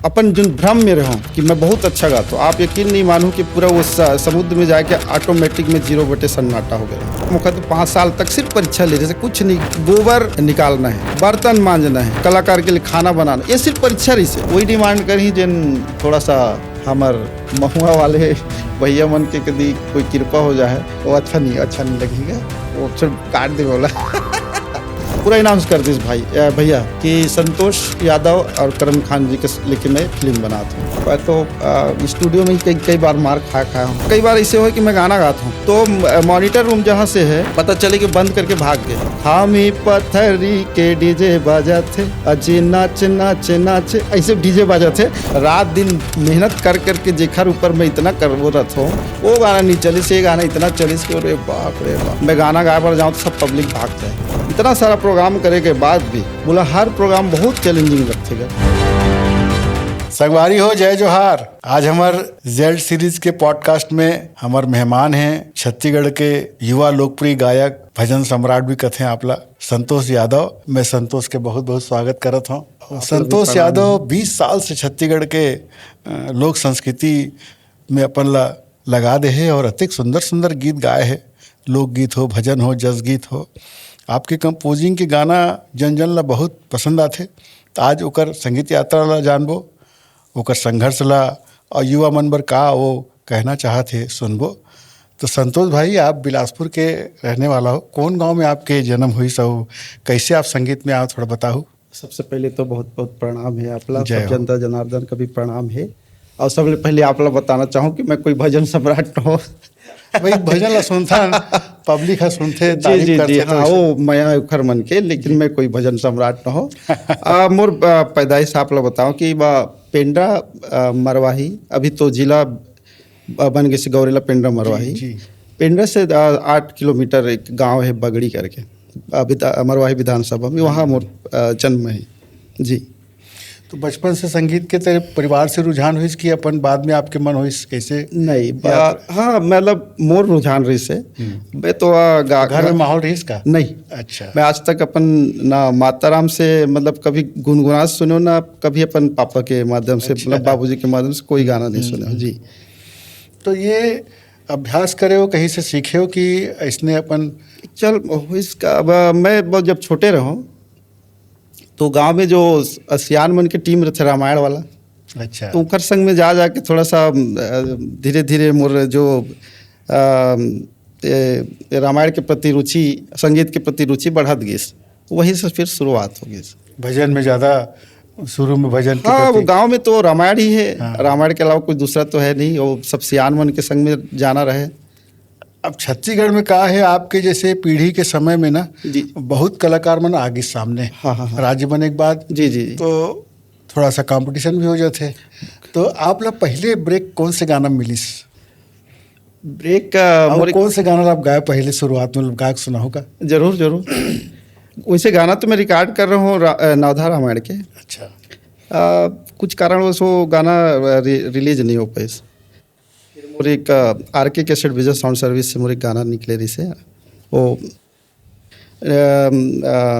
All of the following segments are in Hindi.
अपन जो भ्रम में रहो कि मैं बहुत अच्छा गाता हूँ, आप यकीन नहीं मानो कि पूरा वो समुद्र में जाके ऑटोमेटिक में 0 सन्नाटा हो गया। मुखा तो 5 साल तक सिर्फ परीक्षा ले रहे थे, कुछ नहीं, गोबर निकालना है, बर्तन मांजना है, कलाकार के लिए खाना बनाना, ये सिर्फ परीक्षा रही से। वही डिमांड करी जिन थोड़ा सा हमार महुआ वाले भैया मन के कभी कोई कृपा हो जाए, वो अच्छा नहीं लगेगा, वो सिर्फ काट दे बोला। पूरा अनाउंस कर दिस भाई भैया कि संतोष यादव और करण खान जी के लेके मैं फिल्म बनाता हूँ। तो स्टूडियो में कई बार मार खाया हूँ। कई बार ऐसे हो कि मैं गाना गाता हूँ तो मॉनिटर रूम जहाँ से है पता चले कि बंद करके भाग गए। हम ही पत्थरी के डीजे बाजा थे, अजी नाच नाच नाच, ऐसे डीजे बाजा थे। रात दिन मेहनत कर करके जेखर ऊपर मैं इतना करवरत हूँ, वो गाना नहीं चली से गाना इतना चली कि अरे बाप रे बाप, मैं गाना गाए पर जाऊँ तो सब पब्लिक भाग जाए। इतना सारा प्रोग्राम करे के बाद भी बोला हर प्रोग्राम बहुत चैलेंजिंग रखेगा। संगवारी हो, जय जोहार। आज हमार जेड सीरीज के पॉडकास्ट में हमार मेहमान हैं छत्तीसगढ़ के युवा लोकप्रिय गायक, भजन सम्राट भी कथे आपला, संतोष यादव। मैं संतोष के बहुत बहुत स्वागत करत हूँ। संतोष यादव 20 साल से छत्तीसगढ़ के लोक संस्कृति में अपन लगा दे है और अतिक सुंदर सुंदर गीत गाए है। लोकगीत हो, भजन हो, जस गीत हो। आपके कंपोजिंग के गाना जन ला बहुत पसंद आते। तो आज ओकर संगीत यात्रा ला जानबो, ओकर संघर्ष ला और युवा मन बर का वो कहना चाहते सुनबो। तो संतोष भाई, आप बिलासपुर के रहने वाला हो, कौन गांव में आपके जन्म हुई सो, कैसे आप संगीत में आओ, थोड़ा बताओ। सबसे पहले तो बहुत बहुत प्रणाम है आपला, सब जनता जनार्दन का भी प्रणाम है। और सबसे पहले आपला बताना चाहूँ कि मैं कोई भजन सम्राट न हो। भाई भजन ला सुनता पब्लिक है, सुनते जी हाँ, वो मैं उखर मन के, लेकिन मैं कोई भजन सम्राट न हो। मोर पैदाइश आप लोग बताओ कि पेंड्रा मरवाही, अभी तो जिला बन गए से गौरेला पेंड्रा मरवाही। पेंड्रा से 8 किलोमीटर एक गांव है बगड़ी करके, मरवाही विधानसभा में, वहाँ मोर जन्म है जी। तो बचपन से संगीत के तेरे परिवार से रुझान हुई कि अपन बाद में आपके मन हुई कैसे? नहीं, हाँ मतलब मोर रुझान रही से। मैं तो घर में माहौल रही का नहीं। अच्छा। मैं आज तक अपन ना माताराम से मतलब कभी गुनगुनात सुनो, ना कभी अपन पापा के माध्यम से, मतलब बाबूजी के माध्यम से कोई गाना नहीं सुने जी। तो ये अभ्यास करे हो, कहीं से सीखे हो कि इसने अपन चल इसका? मैं जब छोटे रहो तो गांव में जो सियान मन के टीम रहते रामायण वाला, अच्छा, तो उनकर संग में जा के थोड़ा सा धीरे धीरे मोर जो रामायण के प्रति रुचि, संगीत के प्रति रुचि बढ़त गई। वहीं से फिर शुरुआत हो गई भजन में ज़्यादा। शुरू में भजन के हाँ, वो गांव में तो रामायण ही है। हाँ। रामायण के अलावा कोई दूसरा तो है नहीं, वो सब सियान मन के संग में जाना रहे। अब छत्तीसगढ़ में कहा है आपके जैसे पीढ़ी के समय में ना बहुत कलाकार मन आगे सामने। हाँ। राज्य बने के बाद जी, तो थोड़ा सा कंपटीशन भी हो जाते। तो आप लोग पहले ब्रेक कौन से गाना मिली? ब्रेक कौन से गाना आप गाए पहले शुरुआत में, गायक सुना होगा? जरूर। वैसे गाना तो मैं रिकॉर्ड कर रहा हूँ नवधा रामायण के। अच्छा। कुछ कारणवश वो गाना रिलीज नहीं हो पाए। मोर एक RK cassette business sound service से मोर एक गाना निकले रही से, वो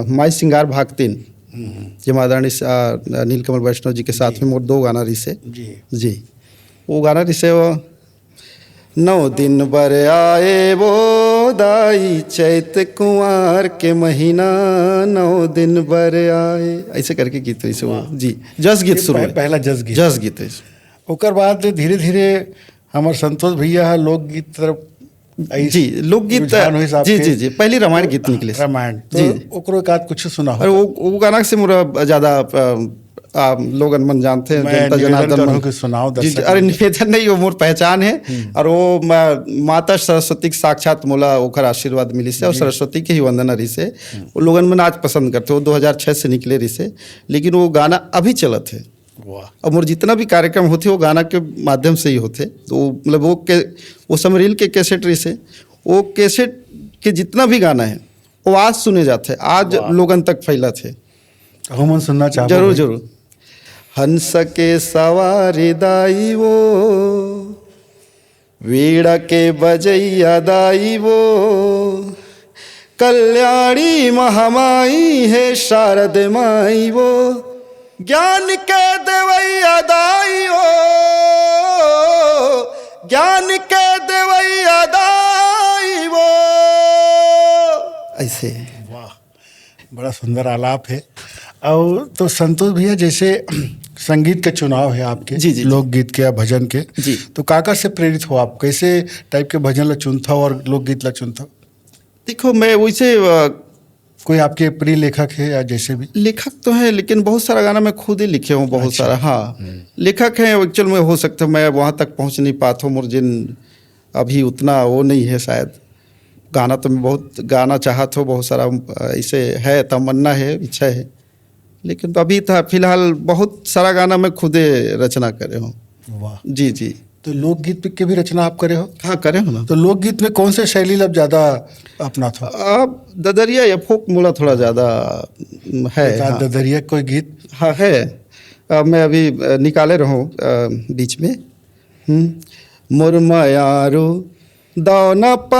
माई सिंगार भाग 3 जमादानी नीलकमल वैष्णव जी के साथ में मोर 2 गाना रही से जी। वो गाना रही से, वो 9 दिन बर आए वो दाई, चैत कुंवार के महीना 9 दिन बर आए, ऐसे करके गीत रही से वो जी। जस गीत शुरू, पहला जस गीत है। ओकर बाद धीरे धीरे हमारे संतोष भैया लोकगीत तरफ जी, लोकगीत जी पहले रामायण गीत निकले। रामायण तो ओकरो एक आध कुछ सुना हो? वो गाना से मोरा ज़्यादा लोगन मन जानते हैं, जनता जनार्दन के सुनाओ जी। अरे निवेदन नहीं, वो मोर पहचान है। और वो माता सरस्वती के साक्षात मोला ओकर आशीर्वाद मिली से, और सरस्वती के ही वंदना रही से। वो लोगन मन आज पसंद करते। वो 2006 से निकले रही से, लेकिन वो गाना अभी चलत है। और मोर जितना भी कार्यक्रम होते वो गाना के माध्यम से ही होते। तो मतलब वो समरील के कैसेट रही से, वो कैसेट के जितना भी गाना है वो आज सुने जाते, आज लोगन तक फैला थे। हम सुनना चाहते जरूर। हंस के सवारी दाई वो, वीणा के बजैया दाई वो, कल्याणी महामाई है शारद माई वो, ज्ञान के देवैया दाई हो, ज्ञान के देवैया दाई वो। ऐसे वाह, बड़ा सुंदर आलाप है। और तो संतोष भैया, जैसे संगीत के चुनाव है आपके, जी, जी, लोकगीत के या भजन के, जी। तो काका से प्रेरित हो आप, कैसे टाइप के भजन ला चुनता हो और लोकगीत ला चुनता हो? देखो, मैं वैसे कोई आपके प्रिय लेखक है या जैसे भी? लेखक तो है, लेकिन बहुत सारा गाना मैं खुद ही लिखे हूँ, बहुत अच्छा। सारा। हाँ, लेखक हैं एक्चुअल में, हो सकता है मैं वहाँ तक पहुँच नहीं पाता हूँ, मोर जिन अभी उतना वो नहीं है शायद। गाना तो मैं बहुत गाना चाहता हूँ, बहुत सारा ऐसे है, तमन्ना है, इच्छा है, लेकिन तो अभी था फिलहाल बहुत सारा गाना मैं खुदे रचना करे हूँ। वाह। जी जी। तो लोकगीत की भी रचना आप करे हो? हाँ, करे हो ना। तो लोकगीत में कौन से शैली अब ज़्यादा अपना था? अब ददरिया या फोक मोला थोड़ा ज़्यादा है। हाँ। ददरिया कोई गीत? हाँ है, मैं अभी निकाले रहूँ बीच में। मुरमयारो दाना पान,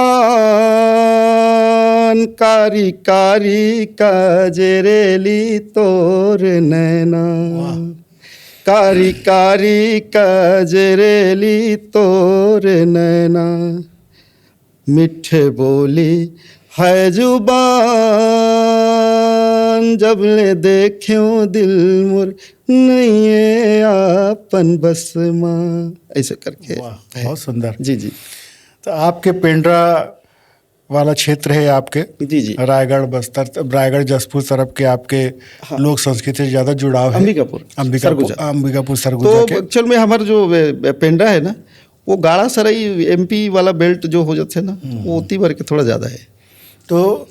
कारी कारी कजरेली तोर नैना, कारी कारी कजरेली तोर नैना, मिठे बोली है जुबान, जब ले देखूं दिल मुर नहीं है आपन बस माँ। ऐसे करके। बहुत सुंदर। जी जी। तो आपके पेंड्रा वाला क्षेत्र है आपके, जी जी, रायगढ़ बस्तर, रायगढ़ जसपुर तरफ के आपके लोक संस्कृति से ज़्यादा जुड़ाव है? अंबिकापुर सरगुजा तो के। एक्चुअल में हमारा जो पेंड्रा है ना, वो गाड़ा सराई एमपी वाला बेल्ट जो हो जाते हैं ना, वो उती भर के थोड़ा ज़्यादा है। तो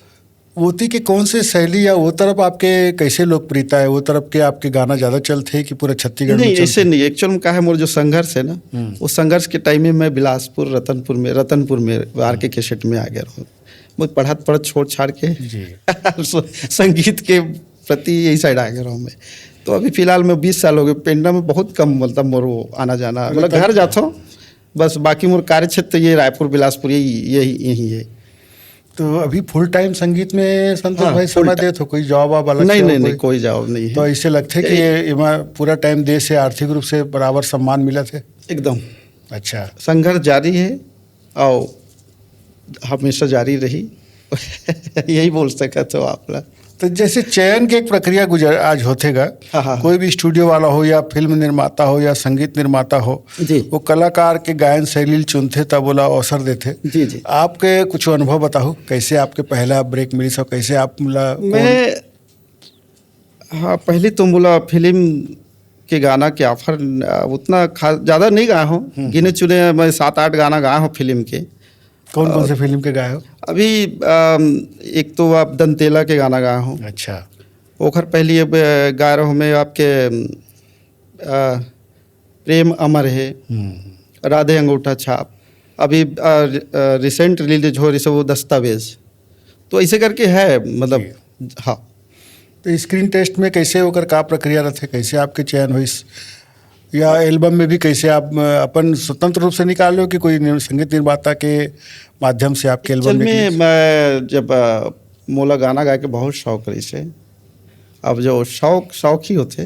वोती के कौन से शैली या वो तरफ आपके कैसे लोकप्रियता है? वो तरफ के आपके गाना ज़्यादा चलते हैं कि पूरे छत्तीसगढ़ में? नहीं, ऐसे नहीं। एक्चुअल में क्या है, मोर जो संघर्ष है ना, उस संघर्ष के टाइम में मैं बिलासपुर रतनपुर में आर के कैसेट में आ गया हूँ। मैं पढ़त छोड़ छाड़ के संगीत के प्रति यही साइड आ गया हूँ मैं। तो अभी फिलहाल मैं 20 साल हो गए, पेंड्रा में बहुत कम मतलब मोर आना जाना, मतलब घर जाता हूँ बस, बाकी मोर कार्य क्षेत्र ये रायपुर बिलासपुर यही है। तो अभी फुल टाइम संगीत में संतोष हाँ, भाई समय देते हो? कोई जॉब आप अलग? नहीं, कोई जॉब नहीं है। तो ऐसे लगते कि ये पूरा टाइम देश से आर्थिक रूप से बराबर सम्मान मिला थे? एकदम। अच्छा। संघर्ष जारी है और हमेशा जारी रही यही बोल सका तो आप। तो जैसे चयन की एक प्रक्रिया आज होतेगा। हाँ। कोई भी स्टूडियो वाला हो या फिल्म निर्माता हो या संगीत निर्माता हो जी, वो कलाकार के गायन शैली चुनते तब बोला अवसर देते। जी जी। आपके कुछ अनुभव बताओ, कैसे आपके पहला ब्रेक मिली सब, कैसे आप मैं हाँ पहले तो बोला फिल्म के गाना के ऑफर उतना खास ज़्यादा नहीं गाया हूँ, गिने चुने मैं 7-8 गाना गाया हूँ फिल्म के। कौन से फिल्म के गाए हो? अभी एक तो आप दंतेला के गाना गाया हूँ। अच्छा। ओखर पहली अब गा रहा हूँ मैं आपके प्रेम अमर है, राधे अंगूठा छाप, अभी रिसेंट रिलीज हो रही है वो दस्तावेज। तो ऐसे करके है मतलब। हाँ। तो स्क्रीन टेस्ट में कैसे होकर का प्रक्रिया रहते, कैसे आपके चयन हुई, या एल्बम में भी कैसे आप अपन स्वतंत्र रूप से निकाल लो कि कोई संगीत निर्माता के माध्यम से आपके एल्बम में? मैं जब मोला गाना गा के बहुत शौक रही से, अब जो शौक ही होते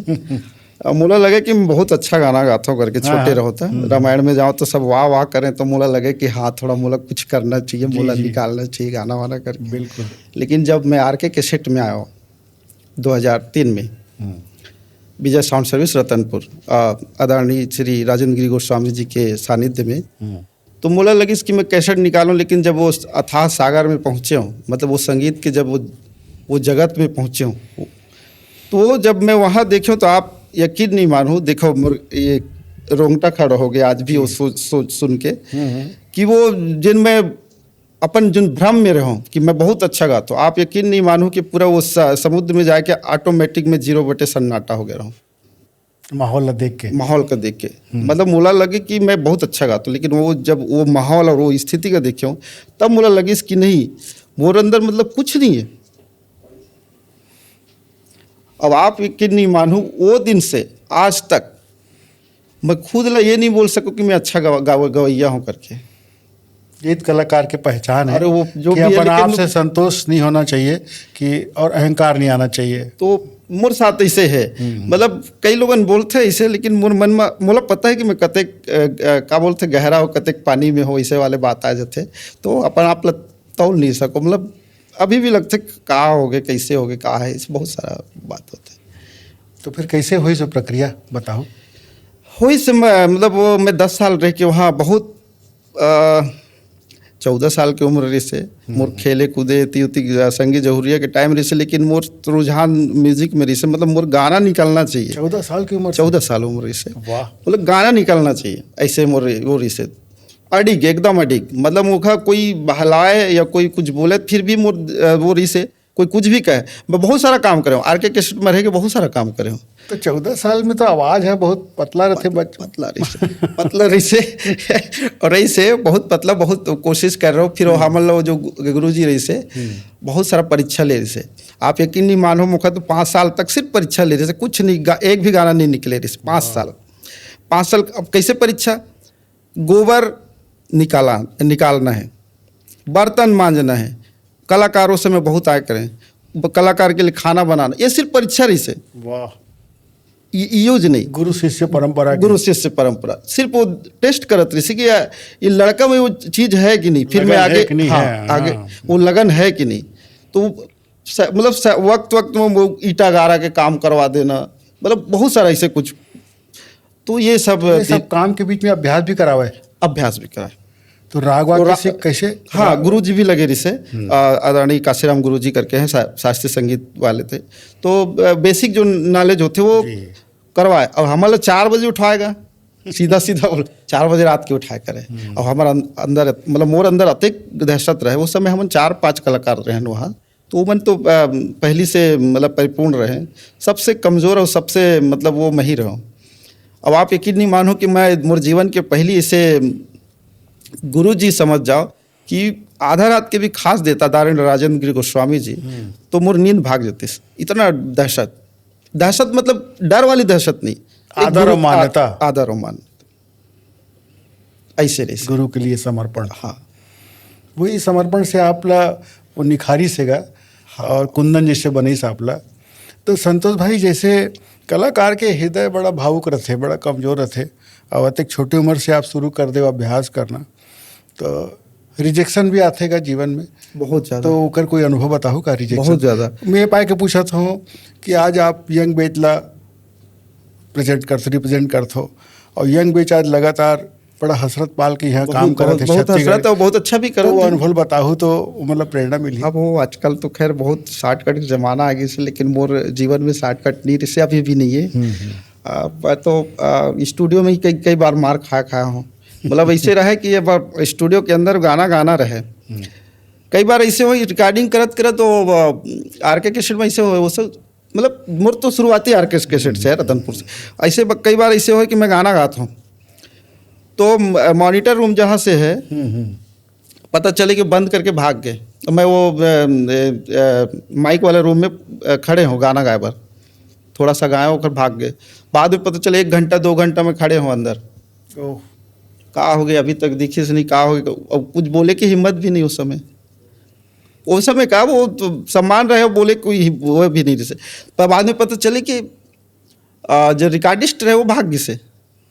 अब मोला लगे कि मैं बहुत अच्छा गाना गाता हूँ करके, छोटे रहो था रामायण में जाओ तो सब वाह करें, तो मोला लगे कि हाँ थोड़ा मोला कुछ करना चाहिए, मोला निकालना चाहिए गाना वाना करके। बिल्कुल। लेकिन जब मैं आर के कैसेट में आया 2003 में, विजय साउंड सर्विस रतनपुर, आदरणीय श्री राजेंद्र गिरी गोस्वामी जी के सानिध्य में, तो मोला लगी कि मैं कैसेट निकालूं। लेकिन जब वो अथाह सागर में पहुँचे हूँ, मतलब वो संगीत के जब वो जगत में पहुँचे हूँ, तो जब मैं वहाँ देखूँ तो आप यकीन नहीं मानो, देखो ये रोंगटा खड़ा हो गया आज भी वो सुन के कि वो जिनमें अपन जिन भ्रम में रहूं कि मैं बहुत अच्छा गाता हूँ, आप यकीन नहीं मानो कि पूरा वो समुद्र में जाके ऑटोमेटिक में 0 सन्नाटा हो गया रहूँ माहौल का देख के मतलब मोला लगे कि मैं बहुत अच्छा गाता हूँ। लेकिन वो जब वो माहौल और वो स्थिति का देखे हूँ तब मोला लगी कि नहीं, मोर अंदर मतलब कुछ नहीं है। अब आप यकीन नहीं मानो, वो दिन से आज तक मैं खुद ये नहीं बोल सकूँ कि मैं अच्छा गवैया हूँ करके। ये कलाकार की पहचान है। अरे वो जो कि अपन आप से संतोष नहीं होना चाहिए कि और अहंकार नहीं आना चाहिए। तो मोर साथ ऐसे है मतलब कई लोगन बोलते ऐसे, लेकिन मोर मन में मोला पता है कि मैं कतेक का बोलते गहरा हो कतेक पानी में हो, ऐसे वाले बात आ जाते तो अपन आप ला तौल नहीं सको। मतलब अभी भी लगते का हो गए कैसे हो गए का है, इस बहुत सारा बात होता है। तो फिर कैसे हुई सो प्रक्रिया बताओ। हुई से मतलब वो मैं 10 साल रह के वहाँ बहुत 14 साल की उम्र रही से मोर खेले कूदे ती उती संगी जहुरिया के टाइम रही से, लेकिन मोर रुझान म्यूजिक में रही से, मतलब मोर गाना निकलना चाहिए। 14 साल की उम्र 14 साल उम्र रही से, वाह। मतलब गाना निकलना चाहिए ऐसे मोर वो रही से अडिग एकदम अडिग। मतलब मुखा कोई बहलाए या कोई कुछ बोले फिर भी मोर वो रही से कोई कुछ भी कहे, मैं बहुत सारा काम करे हूँ आर के कैसेट में रह के बहुत सारा काम करे हूँ। तो 14 साल में तो आवाज है बहुत पतला रहते पतला रही से और रही से बहुत पतला, बहुत कोशिश कर रहा हूँ। फिर हम लोग जो गुरु जी रही से बहुत सारा परीक्षा ले रही से, आप यकीन नहीं मानो मुखा तो 5 साल तक सिर्फ परीक्षा ले रहे से, कुछ नहीं एक भी गाना नहीं निकले रही से 5 साल। अब कैसे परीक्षा, गोबर निकालना है, बर्तन मांजना है, कलाकारों से मैं बहुत आय करें, कलाकार के लिए खाना बनाना, ये सिर्फ परीक्षा रही से। वाह। यूज नहीं, गुरु शिष्य परंपरा सिर्फ वो टेस्ट करत रही कि ये लड़का में वो चीज़ है कि नहीं, फिर मैं आगे आगे वो लगन है कि नहीं। तो मतलब वक्त में वो ईटा गारा के काम करवा देना, मतलब बहुत सारा ऐसे कुछ। तो ये सब काम के बीच में अभ्यास भी करावे। तो राग कैसे? हाँ, गुरु जी भी लगे रही से, आदरणीय काशीराम गुरु जी करके हैं, शास्त्रीय संगीत वाले थे। तो बेसिक जो नॉलेज होते वो करवाए। और हमारे 4 बजे उठाएगा, सीधा 4 बजे रात के उठाए करे। और हमारा अंदर मतलब मोर अंदर अतिक दहशत रहे। उस समय हम 4-5 कलाकार रहे वहाँ, तो मन तो पहली से मतलब परिपूर्ण रहे। सबसे कमज़ोर और सबसे मतलब वो मैं ही रहा। अब आप यकीन नहीं मानो कि मैं मोर जीवन के पहली इसे गुरु जी समझ जाओ कि आधा रात के भी खास देता दारेंद्र राजेंद्र गिरी गोस्वामी जी, तो मोर नींद भाग जाती। इतना दहशत मतलब डर वाली दहशत नहीं, आदर और मान्यता ऐसे रहे गुरु के लिए समर्पण। हाँ, वही समर्पण से आपला वो निखारी सेगा। हाँ। और कुंदन जैसे बनी सापला। तो संतोष भाई, जैसे कलाकार के हृदय बड़ा भावुक रहते, बड़ा कमजोर रहते, और एक छोटी उम्र से आप शुरू कर दे अभ्यास करना, तो रिजेक्शन भी आतेगा जीवन में बहुत ज़्यादा। तो ओकर कोई अनुभव बताओ का रिजेक्शन? बहुत ज़्यादा। मैं पाए के पूछा था कि आज आप यंग बेच ला रिप्रेजेंट करते हो, और यंग बेच आज लगातार बड़ा हसरत पाल के यहाँ काम कर रहे थे, बहुत हसरत और बहुत अच्छा भी कर रहे थे। वो अनुभव बताओ तो मतलब प्रेरणा मिली। अब वो आजकल तो खैर बहुत शॉर्टकट का ज़माना आ गया से, लेकिन मोर जीवन में शॉर्टकट नहीं रही, अभी भी नहीं है। मैं तो स्टूडियो में ही कई बार मार खाया हूँ। मतलब ऐसे रहे कि ये स्टूडियो के अंदर गाना रहे। कई बार ऐसे हो रिकॉर्डिंग करत तो आर के कैसेट में ऐसे हो, वो सब मतलब मोर तो शुरुआती आर के कैसेट से है रतनपुर से। ऐसे कई बार ऐसे हो कि मैं गाना गाता हूँ, तो मॉनिटर रूम जहाँ से है पता चले कि बंद करके भाग गए, तो मैं वो माइक वाले रूम में खड़े हूँ गाना गाए बार, थोड़ा सा गाए होकर भाग गए। बाद में पता चले 1 घंटा 2 घंटा में खड़े हो अंदर। कहा हो गया अभी तक दिखे से नहीं, कहा हो गया, अब कुछ बोले की हिम्मत भी नहीं उस समय कहा वो तो सम्मान रहे, बोले कोई वो भी नहीं जैसे। पर बाद में पता चले कि जो रिकॉर्डिस्ट रहे वो भाग गए से।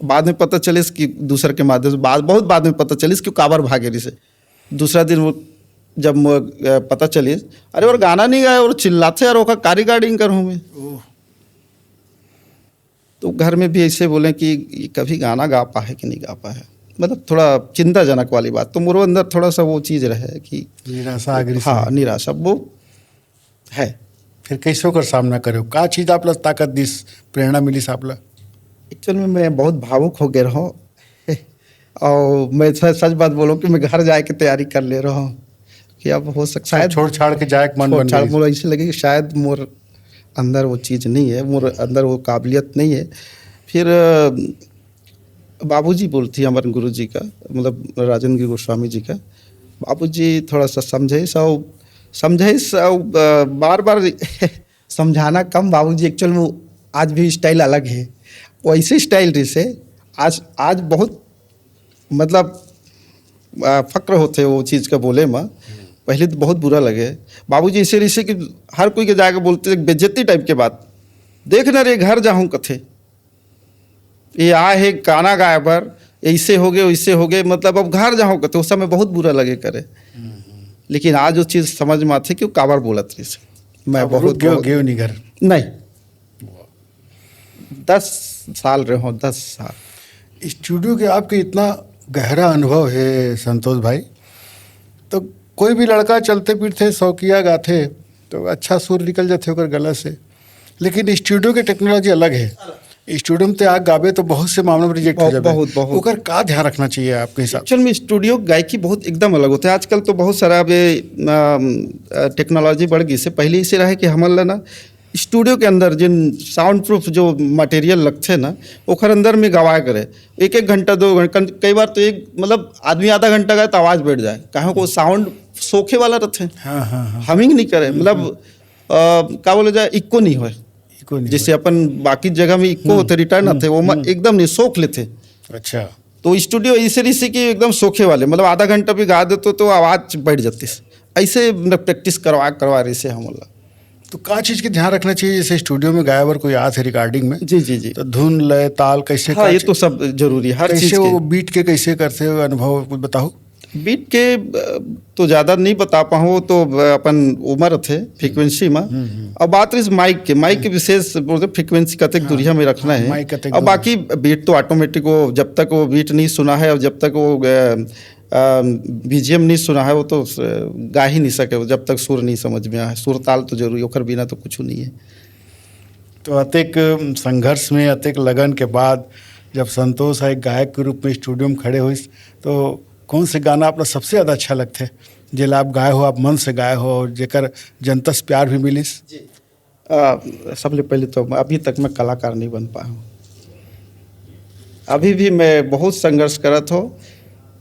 बाद में पता चले कि दूसरे के माध्यम से बहुत बाद में पता चली कि काबर भागे रही से। दूसरा दिन वो जब पता चली, अरे और गाना नहीं गाया और चिल्लाते यार होगा का रिकॉर्डिंग करूँ मैं। तो घर में भी ऐसे बोले कि कभी गाना गा पाए कि नहीं गा पाए, मतलब थोड़ा चिंताजनक वाली बात। तो मेरे अंदर थोड़ा सा वो चीज़ रहे कि निराशा। हाँ, निराशा वो है। फिर कैसे कर सामना करो, का चीज़ आप ताकत दी, प्रेरणा मिली सापला? एक्चुअल में मैं बहुत भावुक हो गया रहा हूँ और मैं सच बात बोलूँ कि मैं घर जाए के तैयारी कर ले रहा हूँ कि अब हो सकता है छोड़ छाड़ के जाए मन बन गई। मुझे ऐसे लगे कि शायद मोर अंदर वो चीज़ नहीं है, मोर अंदर वो काबिलियत नहीं है। फिर बाबूजी बोलती हमारे गुरु जी का, मतलब राजेंद्र गिरी गोस्वामी जी का, बाबूजी थोड़ा सा समझे बार समझाना कम। बाबूजी एक्चुअल में आज भी स्टाइल अलग है, वैसे स्टाइल रही से आज बहुत मतलब फक्र होते वो चीज़ का बोले में। पहले तो बहुत बुरा लगे बाबूजी ऐसे रही से कि हर कोई के जाके बोलते बेइज्जती टाइप के बात, देख न रे घर जाऊँ कथे, ये आए है गाना गाए बर, ऐसे हो गए वैसे हो गए, मतलब अब घर जाऊँ कथे। उस समय बहुत बुरा लगे करे, लेकिन आज वो चीज़ समझ में आती क्यों काबर बोलत रही से। मैं अब बहुत गयो नहीं घर नहीं 10 साल रहे हो, 10 साल। स्टूडियो के आपके इतना गहरा अनुभव है संतोष भाई, तो कोई भी लड़का चलते फिरते शौकिया गाथे तो अच्छा सुर निकल जाते ओकर गला से, लेकिन स्टूडियो के टेक्नोलॉजी अलग है। स्टूडियो में आग गावे तो बहुत से मामलों में रिजेक्ट हो जाए, बहुत बहुत ओकर का ध्यान रखना चाहिए आपके हिसाब से? एक्चुअल में स्टूडियो गायकी बहुत एकदम अलग होता है। आजकल तो बहुत सारा टेक्नोलॉजी बढ़ गई से, पहले इसे रहे कि हमारे ना स्टूडियो के अंदर जिन साउंड प्रूफ जो मटेरियल लगते हैं ना, ओखर अंदर में गवाए करे 1-1 घंटा 2 घंटा, कई बार तो एक मतलब आदमी आधा घंटा गाए तो आवाज़ बैठ जाए, कहाँ को साउंड सोखे वाला रहते हैं। हाँ। हमिंग नहीं करे, मतलब का बोले जाए इक्को नहीं हो, जैसे अपन बाकी जगह में इक्को होते रिटर्न आते वो एकदम नहीं सोख लेते। अच्छा, तो स्टूडियो इसे कि एकदम सोखे वाले, मतलब आधा घंटा भी गा देते तो आवाज़ बैठ जाती। ऐसे प्रैक्टिस करवा रही से हम। तो का चीज़ के ध्यान रखना चाहिए जैसे स्टूडियो में गाए बर कोई आत है रिकॉर्डिंग में? जी तो धुन लय ताल कैसे? हाँ, ये तो सब जरूरी है, हर चीज़ कैसे वो बीट के कैसे करते हो, अनुभव कुछ बताओ। बीट के तो ज़्यादा नहीं बता पाऊँ, तो अपन उम्र थे फ्रीक्वेंसी में। अब बात रही माइक के विशेष फ्रीक्वेंसी कतक दूरिया में रखना है। अब बाकी बीट तो ऑटोमेटिक वो जब तक वो बीट नहीं सुना है और जब तक वो बीजीएम नहीं सुना है वो तो गा ही नहीं सके, जब तक सुर नहीं समझ में आए। सुर ताल तो जरूरी, ओकर बिना तो कुछ नहीं है। तो अतेक संघर्ष में अतेक लगन के बाद जब संतोष एक गायक के रूप में स्टूडियो में खड़े हुई, तो कौन से गाना आपको सबसे ज़्यादा अच्छा लगते है, जिला आप गाए हो, आप मन से गाए हो और जेकर जनता से प्यार भी मिलिस? सबसे पहले तो अभी तक मैं कलाकार नहीं बन पाया हूँ, अभी भी मैं बहुत संघर्ष करत हो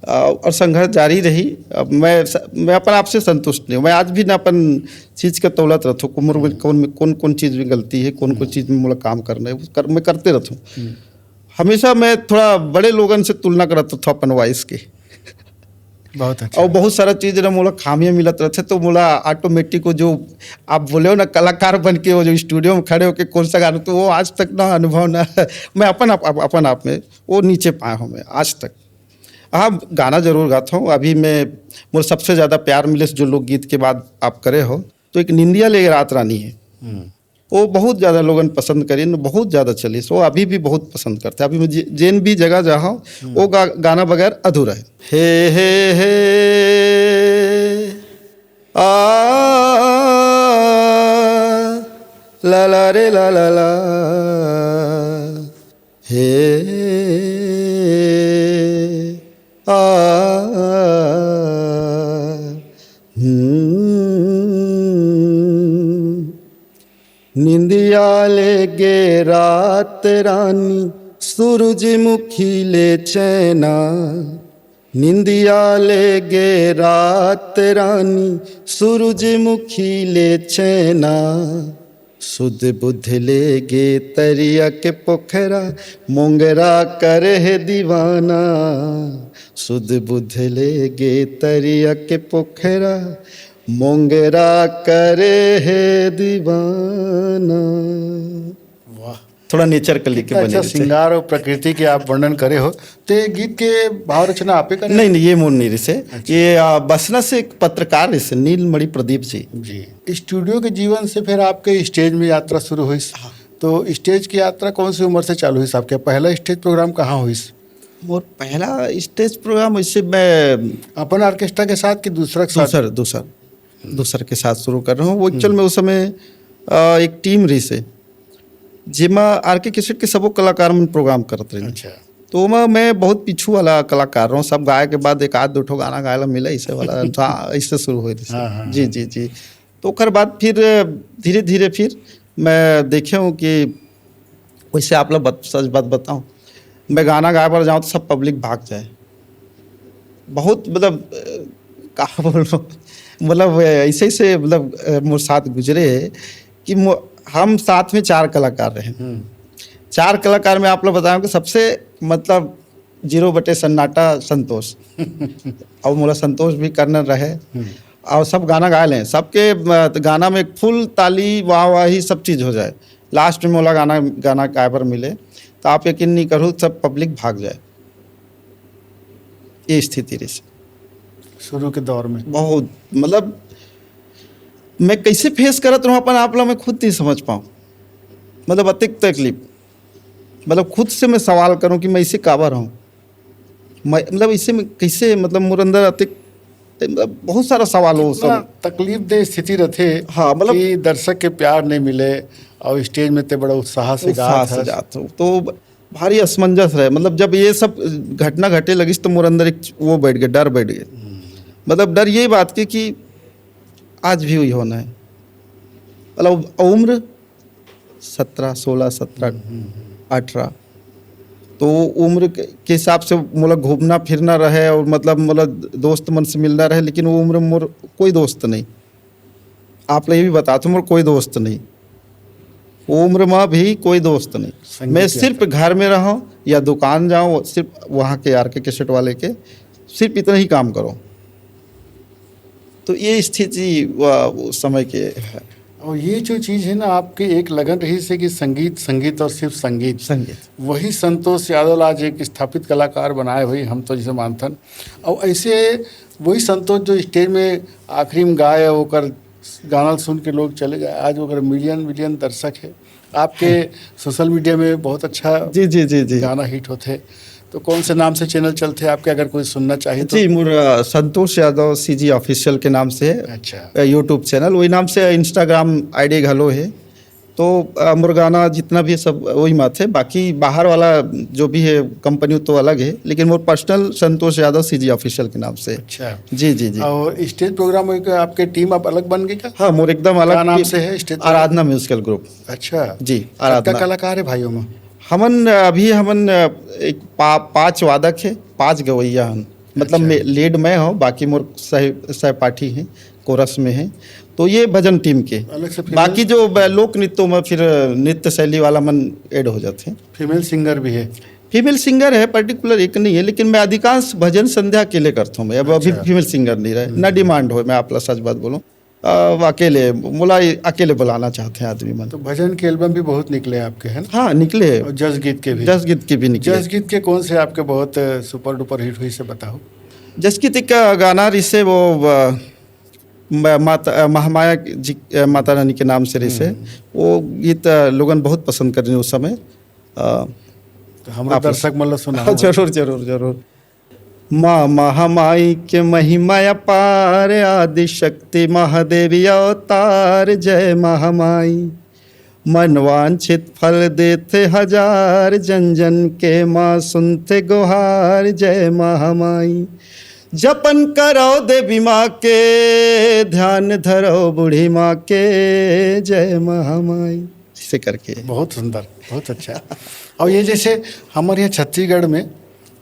और संघर्ष जारी रही। अब मैं अपन आप से संतुष्ट नहीं हूँ। मैं आज भी ना अपन चीज़ का तौलत रहता हूँ, उम्र में कौन चीज़ में गलती है, कौन चीज़ में मुझे काम करना है, मैं करते रहता हूँ। हमेशा मैं थोड़ा बड़े लोगों से तुलना करता था अपन वॉइस की, बहुत अच्छा। और बहुत सारा चीज़ ना मोला खामियाँ मिलत रहते, तो मोला ऑटोमेटिक वो जो आप बोले हो ना कलाकार बन के वो जो स्टूडियो में खड़े होकर कौन सा गाना, तो वो आज तक ना अनुभव ना मैं अपन आप में वो नीचे पाया हूँ मैं आज तक। हाँ, गाना जरूर गाता हूँ। अभी मैं मुझे सबसे ज़्यादा प्यार मिले जो लोकगीत के बाद आप करे हो, तो एक निंदिया ले रात रानी है, वो बहुत ज़्यादा लोगन पसंद करी, बहुत ज़्यादा चली, वो अभी भी बहुत पसंद करते हैं। अभी मैं जिन भी जगह जाऊँ वो गाना बगैर अधूरा है। हे आ ला ला रे ला ला ला हे निंदिया ले गे रात रानी सूरजमुखी ले चैना, निंदिया ले गे रात रानी सूरजमुखी ले चैना, सुध बुध ले गे तरिया के पोखरा मोंगरा करे है दीवाना, सुध बुध ले गे तरिया के पोखरा मोंगरा करे है दीवाना। वाह, थोड़ा नेचर का लिखे अच्छा श्रृंगार और प्रकृति के आप वर्णन करे हो, तो ये गीत के भाव रचना आपे करे? नहीं, ये मोन नहीं रिसे। अच्छा। ये बसना से एक पत्रकार रिसे नीलमणि प्रदीप जी। स्टूडियो के जीवन से फिर आपके स्टेज में यात्रा शुरू हुई। हाँ। तो स्टेज की यात्रा कौन सी उम्र से चालू हुई? आपके पहला स्टेज प्रोग्राम कहाँ हुई? मोर पहला स्टेज प्रोग्राम इससे मैं अपन ऑर्केस्ट्रा के साथ कि दूसर के साथ शुरू कर रहा हूँ। वो एक्चुअल में उस समय एक टीम रही से जिमा आर के कैसेट के सबो कलाकार में प्रोग्राम करते रहे। अच्छा। तो मैं बहुत पीछू वाला कलाकार रहा हूँ, सब गाए के बाद एक आध 2 गाना गाए ला मिला, ऐसे वाला ऐसे शुरू हुए थे। जी। तो उसके बाद फिर धीरे धीरे फिर मैं देखे हूँ कि वैसे आप लोग सच बात बताऊँ, मैं गाना गाए पर जाऊँ तो सब पब्लिक भाग जाए, बहुत मतलब कहा बोल रहा हूँ, मतलब ऐसे मतलब मेरे साथ गुजरे कि हम साथ में 4 कलाकार रहे। 4 कलाकार में आप लोग बताएं कि सबसे मतलब 0 सन्नाटा संतोष और मोला संतोष भी करना रहे और सब गाना गा लें, सबके गाना में फुल ताली वाह वाही सब चीज़ हो जाए, लास्ट में मोला गाना गाना गाय पर मिले तो आप यकीन नहीं करो सब पब्लिक भाग जाए, ये स्थिति रही शुरू के दौर में। बहुत, मतलब मैं कैसे फेस करत रहूँ अपन आप ला मैं खुद नहीं समझ पाऊँ, मतलब अतिक तकलीफ, मतलब खुद से मैं सवाल करूँ कि मैं इसे काबर हूँ, मैं मतलब इसे मैं कैसे, मतलब मोर अंदर अतिक मतलब बहुत सारा सवाल हो इतना सब। तकलीफ दे स्थिति रहते हाँ, मतलब कि दर्शक के प्यार नहीं मिले और स्टेज में ते बड़ा उत्साह से गात हस। जात हो तो भारी असमंजस रहे, मतलब जब ये सब घटना घटे लगिस तो मोर अंदर एक वो बैठ गया, डर बैठ गया, मतलब डर यही बात की कि आज भी वही होना है, मतलब उम्र 17, 16, 17, 18, तो उम्र के हिसाब से मतलब घूमना फिरना रहे और मतलब दोस्त मन से मिलना रहे, लेकिन वो उम्र मोर कोई दोस्त नहीं, आप ये भी बताते मोर कोई दोस्त नहीं, वो उम्र में भी कोई दोस्त नहीं, मैं सिर्फ घर में रहूँ या दुकान जाऊँ, सिर्फ वहाँ के RK कैसेट वाले के सिर्फ इतना ही काम करो, तो ये स्थिति उस समय के है। और ये जो चीज़ है ना आपकी एक लगन रही से कि संगीत संगीत और सिर्फ संगीत वही संतोष यादव आज एक स्थापित कलाकार बनाए हुई हम तो जिसे मानथन, और ऐसे वही संतोष जो स्टेज में आखिरी में गाए होकर गाना सुन के लोग चले गए, आज वो मिलियन दर्शक है आपके सोशल मीडिया में बहुत अच्छा जी गाना हिट होते, तो कौन से नाम से चैनल चलते हैं आपके अगर कोई सुनना चाहे तो? जी मोर संतोष यादव CG ऑफिशियल के नाम से है, अच्छा यूट्यूब चैनल, वही नाम से इंस्टाग्राम ID घलो है, तो मोर गाना जितना भी सब वही मात है, बाकी बाहर वाला जो भी है कंपनी तो अलग है, लेकिन more personal Santosh Yadav CG official के नाम से। अच्छा जी। और स्टेज प्रोग्राम आपके टीम आप अलग बन गई क्या? हाँ, मोर एकदम अलग नाम से है स्टेज? आराधना म्यूजिकल ग्रुप। अच्छा जी, आराधना कलाकार है भाइयों में? हमन एक 5 वादक है, 5 गवैया हैं, मतलब अच्छा। लीड मैं हूँ, बाकी मोर सहपाठी हैं, कोरस में हैं, तो ये भजन टीम के अलग से बाकी जो लोक नृत्यों में फिर नृत्य शैली वाला मन ऐड हो जाते हैं। फीमेल सिंगर भी है? फीमेल सिंगर है, पर्टिकुलर एक नहीं है, लेकिन मैं अधिकांश भजन संध्या अकेले करता हूँ मैं, अब अभी फीमेल सिंगर नहीं रहे, ना डिमांड हो, मैं आप सच बात बोलूँ, अकेले बोला अकेले बुलाना चाहते हैं आदमी मन। तो भजन के एल्बम भी बहुत निकले आपके हैं? हाँ निकले, और जस गीत के भी? जस गीत के भी निकले। जस गीत के कौन से आपके बहुत सुपर डुपर हिट हुई से बताओ? जस गीत का गाना रिसे वो माता महामाया जी माता रानी के नाम से रिसे, वो गीत लोगन बहुत पसंद कर रहे हैं उस समय, तो हमारे दर्शक मतलब सुना। जरूर। माँ महामाई के महिमा अपार, आदि शक्ति महादेवी अवतार, जय महामाई, मनवांछित फल देते हजार, जन जन के माँ सुनते गुहार, जय महामाई, जपन करो देवी माँ के, ध्यान धरो बूढ़ी माँ के, जय महामाई, इसे करके। बहुत सुंदर, बहुत अच्छा। और ये जैसे हमारे यहाँ छत्तीसगढ़ में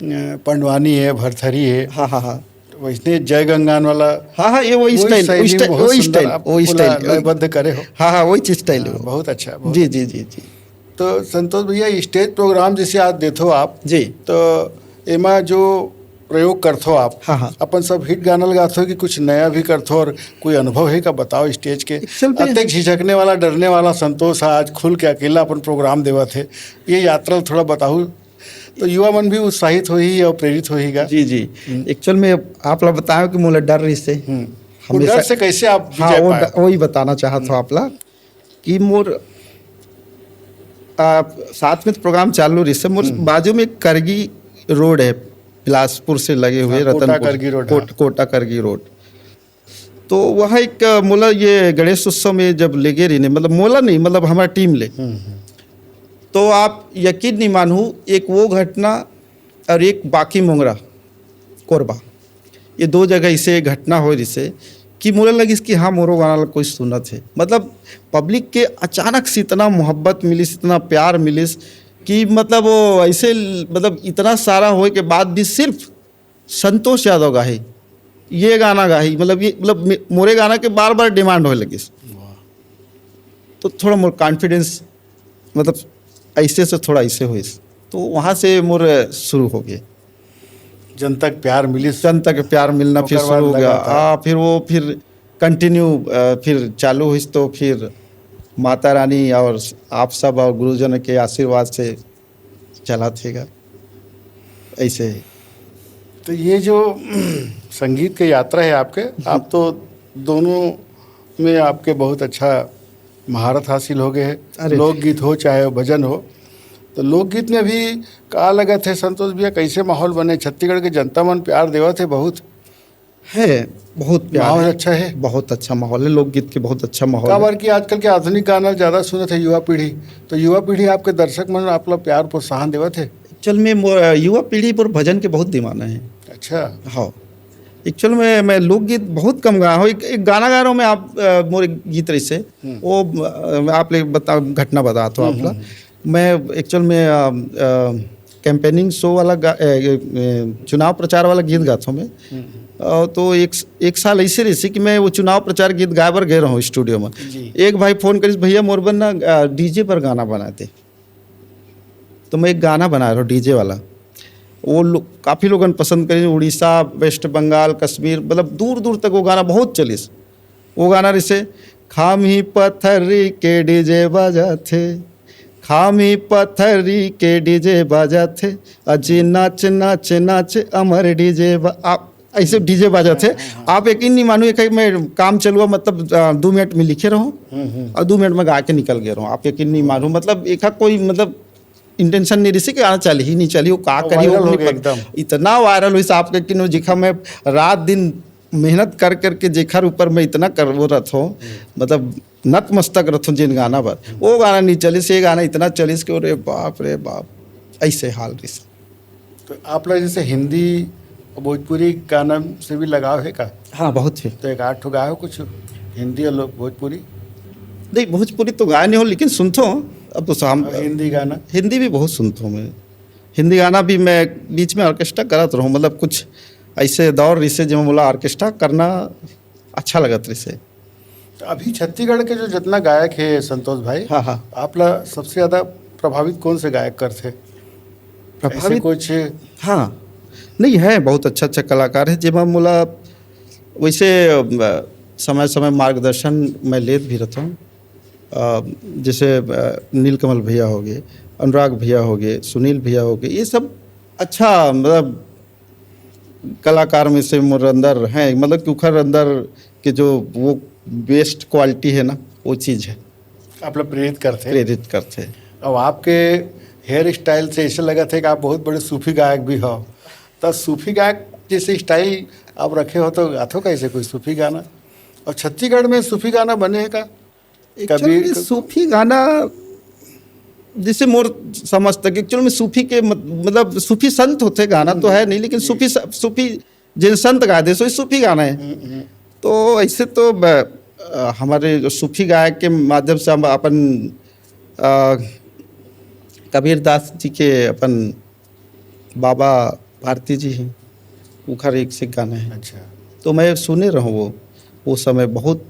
पंडवानी है, भरथरी है, हाँ, वैसे जय गंगान वाला, हाँ, ये वही स्टाइल बंद करे हो। हाँ, वही स्टाइल है, बहुत अच्छा। जी। तो संतोष भैया स्टेज प्रोग्राम जैसे आज देथो आप जी, तो एमा जो प्रयोग करथो आप, हाँ, अपन सब हिट गाना लगाथो कि कुछ नया भी करथो, और कोई अनुभव है का बताओ स्टेज के? अत्यंत झिझकने वाला, डरने वाला संतोष आज खुल के अकेला अपन प्रोग्राम देवा थे, ये यात्रा थोड़ा बताओ, तो युवा मन भी उत्साहित हो ही और प्रेरित हो हीगा। जी। एक्चुअल में आप लोग बताओ कि मोला डर रही से डर से कैसे आप? हाँ, वही बताना चाहता हूँ आप लोग कि मोर साथ में प्रोग्राम चालू रही से, मोर बाजू में करगी रोड है, बिलासपुर से लगे हुए रतनपुर, कोटा करगी रोड, तो वह एक मोला ये गणेश उत्सव में जब लेगे रही, मतलब मोला नहीं, मतलब हमारा टीम ले, तो आप यकीन नहीं मानू, एक वो घटना और एक बाकी मोंगरा कोरबा, ये 2 जगह इसे घटना हो जिसे कि मोला लगी कि हाँ मोरो गाना कोई सुना थे, मतलब पब्लिक के अचानक से इतना मोहब्बत मिलिस, इतना प्यार मिलिस कि मतलब वो ऐसे, मतलब इतना सारा होए के बाद भी सिर्फ संतोष यादव गाही ये गाना गाही, मतलब मोरे गाना के बार बार डिमांड होए लगी, तो थोड़ा मोर कॉन्फिडेंस, मतलब ऐसे से थोड़ा ऐसे हुई, तो वहाँ से मोर शुरू हो गए, जनता के प्यार मिली, जनता के प्यार मिलना फिर शुरू हो गया। फिर वो फिर कंटिन्यू फिर चालू हुई, तो फिर माता रानी और आप सब और गुरुजन के आशीर्वाद से चला थेगा ऐसे ही। तो ये जो संगीत की यात्रा है आपके, आप तो दोनों में आपके बहुत अच्छा महारत हासिल हो गए है। अरे। लोकगीत हो चाहे वो भजन हो, तो लोकगीत में भी का लगा थे संतोष भैया, कैसे माहौल बने? छत्तीसगढ़ के जनता मन प्यार देवा थे बहुत है, बहुत प्यार माहौल है, अच्छा है। बहुत अच्छा माहौल है, लोकगीत के बहुत अच्छा माहौल का है। बार की आजकल के आधुनिक गाना ज़्यादा सुने थे युवा पीढ़ी, तो युवा पीढ़ी आपके दर्शक मन आपला प्यार प्रोत्साहन देवा थे। एक्चुअल में युवा पीढ़ी पर भजन के बहुत दीवाना है। अच्छा। हाँ, एक्चुअल में मैं लोकगीत बहुत कम गाया हूँ। एक गाना गा रहा हूँ मैं, आप मोरे गीत रही से वो आप ले बता घटना बता तो आप ला। मैं एक्चुअल में कैंपेनिंग शो वाला चुनाव प्रचार वाला गीत गाता हूँ मैं। तो एक साल ऐसे रही कि मैं वो चुनाव प्रचार गीत गाए बर गए रहा हूँ स्टूडियो में। एक भाई फोन करिस, भैया मोरबन ना डीजे पर गाना बनाते। तो मैं एक गाना बना रहा हूँ डीजे वाला, वो काफ़ी लोगों ने पसंद करी। उड़ीसा, वेस्ट बंगाल, कश्मीर, मतलब दूर दूर तक वो गाना बहुत चलिस। वो गाना जैसे खामी पत्थरी के डीजे बजा थे, खामी पत्थरी के डीजे बजा थे, अजी नाच नाच नाच अमर डीजे आप ऐसे डीजे बजा थे। आप यकीन नहीं मानो, एक मैं काम चलुआ मतलब 2 मिनट में लिखे रहूँ और 2 मिनट में गा के निकल गया रहूँ। आप यकीन नहीं मानो, मतलब एक कोई मतलब इंटेंशन नहीं रही कि गाना चल ही नहीं चली, वो का करी वो नहीं एकदम इतना वायरल हुई आप के कि जिखा मैं रात दिन मेहनत कर करके जेखर ऊपर मैं इतना कर वो रथ हूँ, मतलब नतमस्तक रथ हूँ जिन गाना पर। वो गाना नहीं चलिस, ये गाना इतना चलिस कि अरे बाप रे बाप, ऐसे हाल रही। तो आप लोग जैसे हिंदी और भोजपुरी गाना से भी लगाव है का? हाँ, बहुत है। तो एक आठ ठो गाओ कुछ हिंदी और लोग भोजपुरी। नहीं, भोजपुरी तो गाया नहीं हो, लेकिन सुनता हूँ। अब तो हम हिंदी गाना, हिंदी भी बहुत सुनता हूँ मैं। हिंदी गाना भी मैं बीच में ऑर्केस्ट्रा करत रहूँ, मतलब कुछ ऐसे दौर रिसे जब बोला ऑर्केस्ट्रा करना अच्छा लगत रिसे। तो अभी छत्तीसगढ़ के जो जितना गायक है संतोष भाई, हाँ हाँ, आप ला सबसे ज़्यादा प्रभावित कौन से गायक कर थे? प्रभावित कुछ? हाँ, नहीं है, बहुत अच्छा अच्छा कलाकार है। जब बोला वैसे समय समय मार्गदर्शन मैं लेत भी रहता हूँ। जैसे नीलकमल भैया हो गए, अनुराग भैया हो गए, सुनील भैया हो गए, ये सब अच्छा मतलब कलाकार में से मोर अंदर हैं, मतलब कि उखर अंदर के जो वो बेस्ट क्वालिटी है ना, वो चीज़ है, आप लोग प्रेरित करते हैं। अब आपके हेयर स्टाइल से ऐसे लगा था कि आप बहुत बड़े सूफी गायक भी हो। तो सूफी गायक जैसे स्टाइल आप रखे हो, तो गाथो कैसे कोई सूफी गाना? और छत्तीसगढ़ में सूफी गाना बने हैं का कभी? सूफी गाना जैसे मोर समझ तक एक्चुअल में सूफी के मतलब सूफी संत होते, गाना तो है नहीं, लेकिन सूफी जिन संत गा दे सो सूफी गाना है। तो ऐसे तो हमारे जो सूफी गायक के माध्यम से हम अपन कबीर दास जी के अपन बाबा भारती जी हैं, उखर एक से गाना है। अच्छा। तो मैं सुने रहूँ वो समय बहुत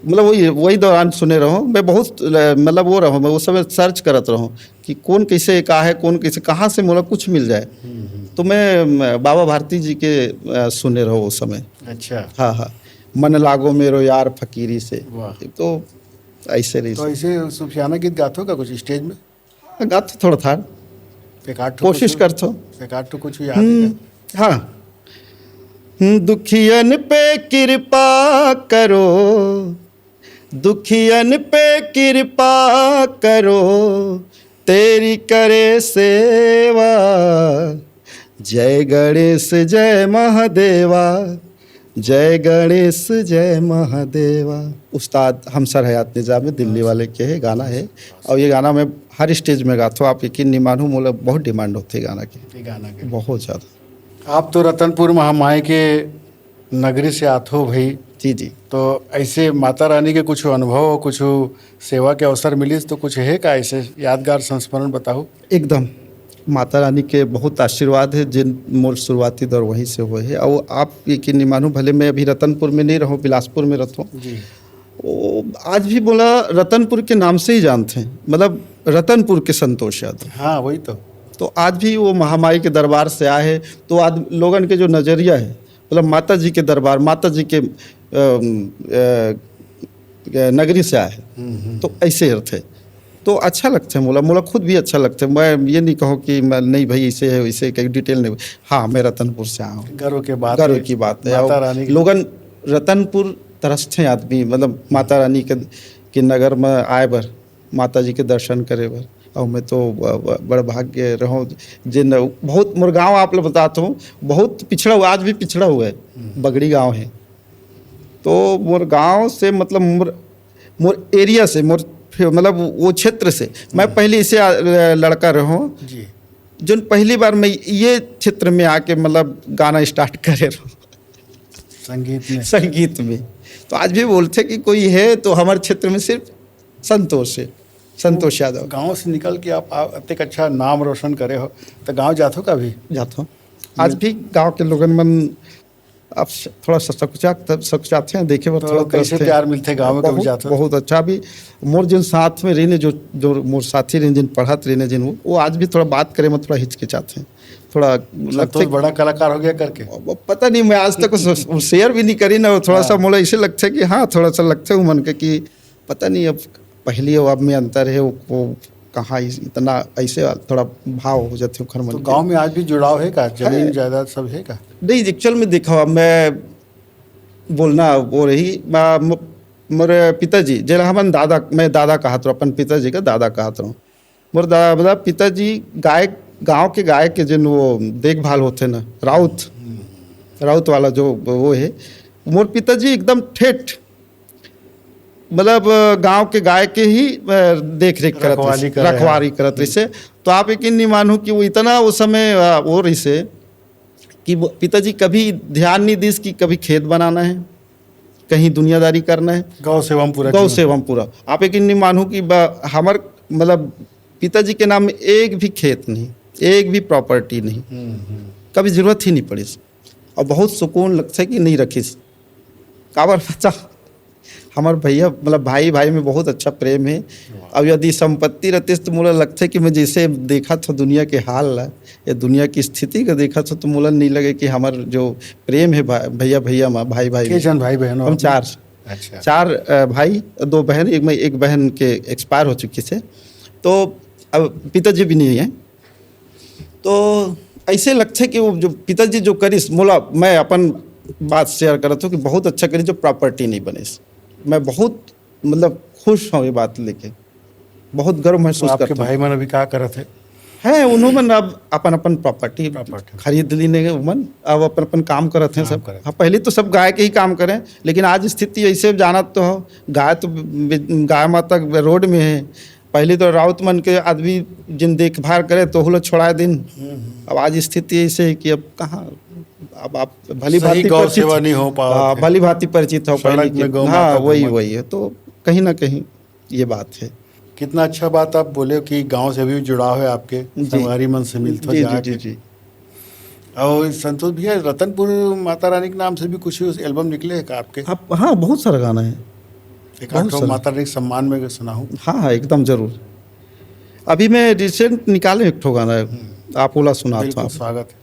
मतलब वही दौरान सुने रहूँ मैं बहुत, मतलब वो रहूँ मैं उस समय सर्च करत रहूँ कि कौन कैसे का है, कौन कैसे कहाँ से मतलब कुछ मिल जाए। तो मैं बाबा भारती जी के सुने रहूँ उस समय। अच्छा। हाँ हाँ, मन लागो मेरो यार फकीरी से। तो ऐसे रही। तो ऐसे सूफियाना गीत गाथो का कुछ स्टेज में? गाते थोड़ा था, कोशिश करता एक कुछ याद है? हाँ, दुखियन पे कृपा करो, दुखियन पे कृपा करो, तेरी करे सेवा, जय गणेश जय महादेवा, जय गणेश जय महादेवा। उस्ताद हमसर हयात निज़ाम दिल्ली वाले के है गाना है, और ये गाना मैं हर स्टेज में गाता हूँ। आप यकीन नहीं मानो, मोला बहुत डिमांड होती है गाना की, बहुत ज़्यादा। आप तो रतनपुर महामाई के नगरी से आते हो भाई। जी जी। तो ऐसे माता रानी के कुछ अनुभव, कुछ सेवा के अवसर मिली तो कुछ है का ऐसे यादगार संस्मरण बताओ? एकदम, माता रानी के बहुत आशीर्वाद है, जिन मोर शुरुआती दौर वहीं से हुए है। और आप यकीन नहीं मानो, भले मैं अभी रतनपुर में नहीं रहूँ, बिलासपुर में रहता हूँ जी, वो आज भी बोला रतनपुर के नाम से ही जानते हैं, मतलब रतनपुर के संतोष यादव। हाँ वही तो आज भी वो महामाई के दरबार से आए हैं, तो आज लोगन के जो नज़रिया है, मतलब माता जी के दरबार, माता जी के नगरी से आए हैं। तो ऐसे अर्थ है। तो अच्छा लगता है मोला खुद भी अच्छा लगता है। मैं ये नहीं कहूँ कि मैं नहीं भाई ऐसे है वैसे कहीं डिटेल नहीं। हाँ, मैं रतनपुर से आया हूँ। गर्व की बात है। है। माता रानी की लोगन रतनपुर तरसते आदमी, मतलब माता रानी के नगर में आए बर, माता जी के दर्शन करे बर। और मैं तो बड़ भाग्य रहूँ जिन बहुत मोर गाँव आप लोग बताता हूँ बहुत पिछड़ा हुआ, आज भी पिछड़ा हुआ है। बगड़ी गाँव है। तो मोर गाँव से मतलब मोर एरिया से मतलब वो क्षेत्र से मैं पहले इसे लड़का रहूँ जी, जो पहली बार मैं ये क्षेत्र में आके मतलब गाना स्टार्ट करे रहूँ संगीत में। तो आज भी बोलते कि कोई है तो हमारे क्षेत्र में सिर्फ संतोष है, संतोष यादव। गांव से निकल के आप इतने अच्छा नाम रोशन करे हो, तो गांव जाते हो कभी? जाता हूँ। आज भी गांव के लोगन मन अब थोड़ा सा सकुचाते हैं देखे पर, थोड़ा कैसे प्यार मिलते गांव में कभी जाते हो? बहुत अच्छा। भी मोर जिन साथ में रहने जो मोर साथी रहने जिन पढ़त रहने जिन वो आज भी थोड़ा बात करे में थोड़ा हिचकिचाते हैं। थोड़ा लगता है बड़ा कलाकार हो गया करके। पता नहीं, मैं आज तक शेयर भी नहीं करी ना। थोड़ा सा मोला ऐसे लगता है कि हाँ, थोड़ा सा लगता है मन के कि पता नहीं अब पहली और अब में अंतर है। वो कहाँ इतना ऐसे थोड़ा भाव हो जाते हैं। तो गांव में आज भी जुड़ाव है का? जमीन जायदाद सब है का? नहीं, एक्चुअल में देखा मैं बोलना वो रही मोरे पिताजी जेला हमन दादा, मैं दादा कहत रहा, अपन पिताजी का दादा कहत रहा। मोर दादा मतलब पिताजी गांव के गाय के जिन वो देखभाल होते ना, राउत वाला जो वो है, मोर पिताजी एकदम ठेठ मतलब गांव के गाय के ही देख रेख करत, रखवारी करत इसे। तो आप यकीन नहीं मानो कि वो इतना उस समय वो रही से कि पिताजी कभी ध्यान नहीं दी कि कभी खेत बनाना है, कहीं दुनियादारी करना है। गौ सेवम पूरा। आप यकीन नहीं मानो कि हमार मतलब पिताजी के नाम में एक भी खेत नहीं, एक भी प्रॉपर्टी नहीं, कभी जरूरत ही नहीं पड़ी। और बहुत सुकून लगता है कि नहीं रखी काबर बच्चा हमारे भैया मतलब भाई में बहुत अच्छा प्रेम है। अब यदि संपत्ति रहती तो मुझे लगता है कि मैं जैसे देखा था दुनिया के हाल या दुनिया की स्थिति का देखा था तो मुझे नहीं लगे कि हमारे जो प्रेम है भैया माँ भाई भाई बहन हम चार भाई 2 बहन, एक बहन के एक्सपायर हो चुकी थे। तो अब पिताजी भी नहीं है। तो ऐसे लगता है कि वो जो पिताजी जो करिस मोला, मैं अपन बात शेयर करता हूँ कि बहुत अच्छा करी जो प्रॉपर्टी नहीं बने। मैं बहुत मतलब खुश हूँ ये बात लेके, बहुत गर्व महसूस करता हूँ। आपके भाई मन अभी क्या करत है उन्होंने अब अपन प्रॉपर्टी खरीद ली ने उमन, अब अपन काम करत हैं सब। हाँ, पहले तो सब गाय के ही काम करें, लेकिन आज स्थिति ऐसे जाना तो हो, गाय माता रोड में है। पहले तो राउत मन के आदमी जिन देखभाल करे तो वो छोड़ा दिन। अब आज स्थिति ऐसे है कि अब कहाँ, अब आप भली भांति परिचित हो पहले। हाँ, वही है। तो कहीं ना कहीं ये बात है। कितना अच्छा बात आप बोले कि गांव से भी जुड़ाव है आपके, संगवारी मन से मिलते हो। जी। और संतोष भैया, रतनपुर माता रानी के नाम से भी कुछ एल्बम निकले हैं आपके? हाँ, बहुत सारा गाना है। एक माता रानी के सम्मान में सुना हूँ। हाँ, एकदम जरूर। अभी मैं रिसेंट निकाले एक ठो गाना है, आप ओला सुना था। स्वागत है।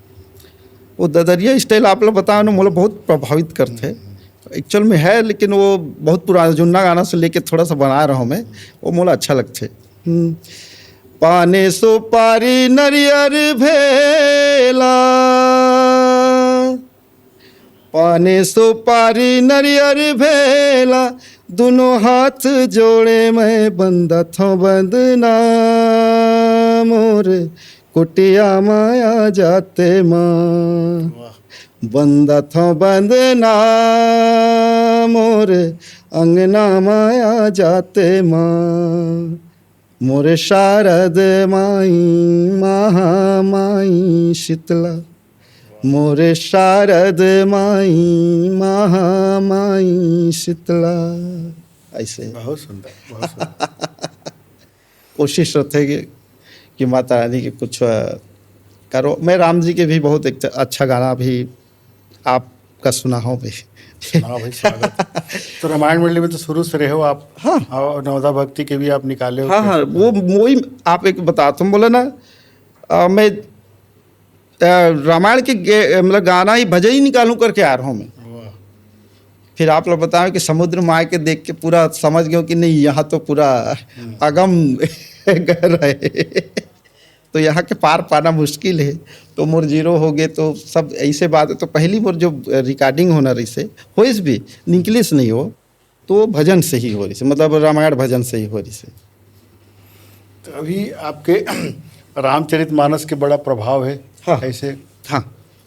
वो ददरिया स्टाइल आप लोग बताओ ना, मुझे बहुत प्रभावित करते हैं। एक्चुअल में है, लेकिन वो बहुत पुराना जुन्ना गाना से लेके थोड़ा सा बना रहा हूँ मैं, वो मुझे अच्छा लगता है। पाने सो पारी नरियर भेला, पाने सो पारी नरियर भेला, दोनों हाथ जोड़े मैं बंदा था बंदना, मोर कुटिया माया जाते माँ, बंदा था बंदना, मोर अंगना माया जाते माँ, मोर शारद माई महामाई शीतला, मोर शारद माई महामाई शीतला। ऐसे बहुत सुंदर। कोशिश रहते कि माता रानी के कुछ करो। मैं राम जी के भी बहुत एक अच्छा गाना भी आपका सुना हूँ भाई। भाई स्वागत। तो रामायण मंडली में तो शुरू से रहे हो आप। हाँ, और नवदा भक्ति के भी आप निकाले हो। हाँ, वही आप एक बताता हूँ। बोला ना मैं रामायण के मतलब गाना ही भजन ही निकालूं करके आ रहा हूँ मैं। फिर आप लोग बताएं कि समुद्र में आके देख के पूरा समझ गए कि नहीं यहाँ तो पूरा अगम गहरा है, तो यहाँ के पार पाना मुश्किल है। तो मोर जीरो हो गए तो सब ऐसे बात है। तो पहली मोर जो रिकॉर्डिंग होना रही से होइस भी इंग्लिश नहीं हो तो भजन से ही हो रही से, मतलब रामायण भजन से ही हो रही से। तो अभी आपके रामचरितमानस के बड़ा प्रभाव है। हाँ। ऐसे हाँ,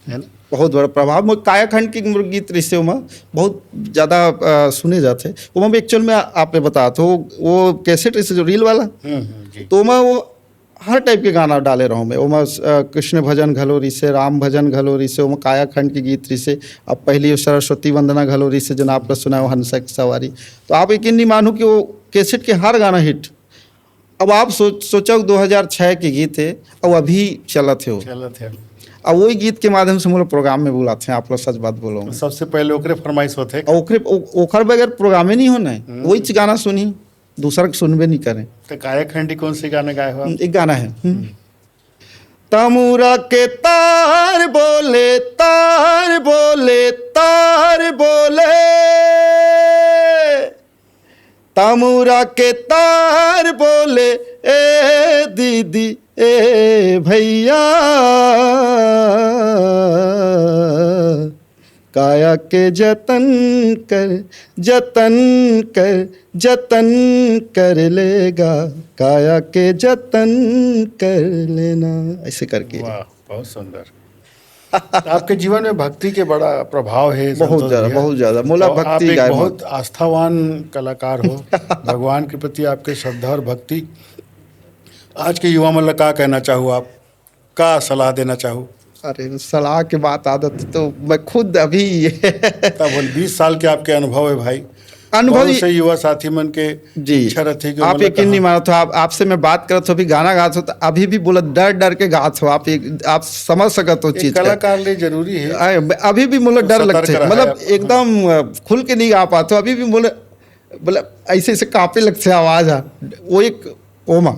है ना। बहुत बड़ा प्रभाव। मोर कायाखंड के मोर गीत रिश्ते में बहुत ज़्यादा सुने जाते। वो मैं एक्चुअल में आपने बता तो वो कैसेट रिश्ते जो रील वाला, जी। तो मैं वो हर टाइप के गाना डाले रहा हूँ मैं। वो मैं कृष्ण भजन घलोरी से, राम भजन घलोरी से, वो मैं कायाखंड के गीत से, अब पहली सरस्वती वंदना घलोरी से जन आपने सुना है वो हंसा की सवारी। तो आप यकीन नहीं मानो कि वो कैसेट के हर गाना हिट। अब आप सोचो 2006 के गीत है और अभी चला थे वो, चलत है। अब वही गीत के माध्यम से हम लोग प्रोग्राम में बुलाते हैं। आप लोग सच बात बोलो, तो सबसे पहले ओकरे फरमाइश होते हैं। और ओखर बगैर प्रोग्राम ही नहीं होना है। वही गाना सुनी, दूसरा सुनबे नहीं करें। तो कायाखंडी कौन सी गाने गाए हो आप? एक गाना है तमुरा के तार बोले तार बोले तार बोले, तमुरा के तार बोले ए दीदी ए भैया, काया के जतन कर जतन कर जतन कर लेगा, काया के जतन कर लेना, ऐसे करके। वाह, बहुत सुंदर। आपके जीवन में भक्ति के बड़ा प्रभाव है। बहुत ज़्यादा, बहुत ज़्यादा। मोला और आप भक्ति एक गाय बहुत आस्थावान कलाकार हो। भगवान के प्रति आपके श्रद्धा और भक्ति। आज के युवा मतलब क्या कहना चाहो आप, क्या सलाह देना चाहो? अरे सलाह के बात आदत तो मैं खुद अभी तब 20 साल के आपके अनुभव है भाई। अनुभव बहुत से युवा साथी मन के जी। इच्छा रहती कि आप मतलब यकीन नहीं मानो तो आपसे मैं बात करत हो, अभी गाना गात हो तो अभी भी बोला डर डर के गात हो। आप समझ सकत हो एक चीज कलाकार लिए जरूरी है। अभी भी मुझे डर सतर्क लगते, रहा है मतलब आप। एकदम खुल के नहीं गा पाते अभी भी। बोले मतलब ऐसे ऐसे कांपे लगते आवाज आ वो एक ओमा,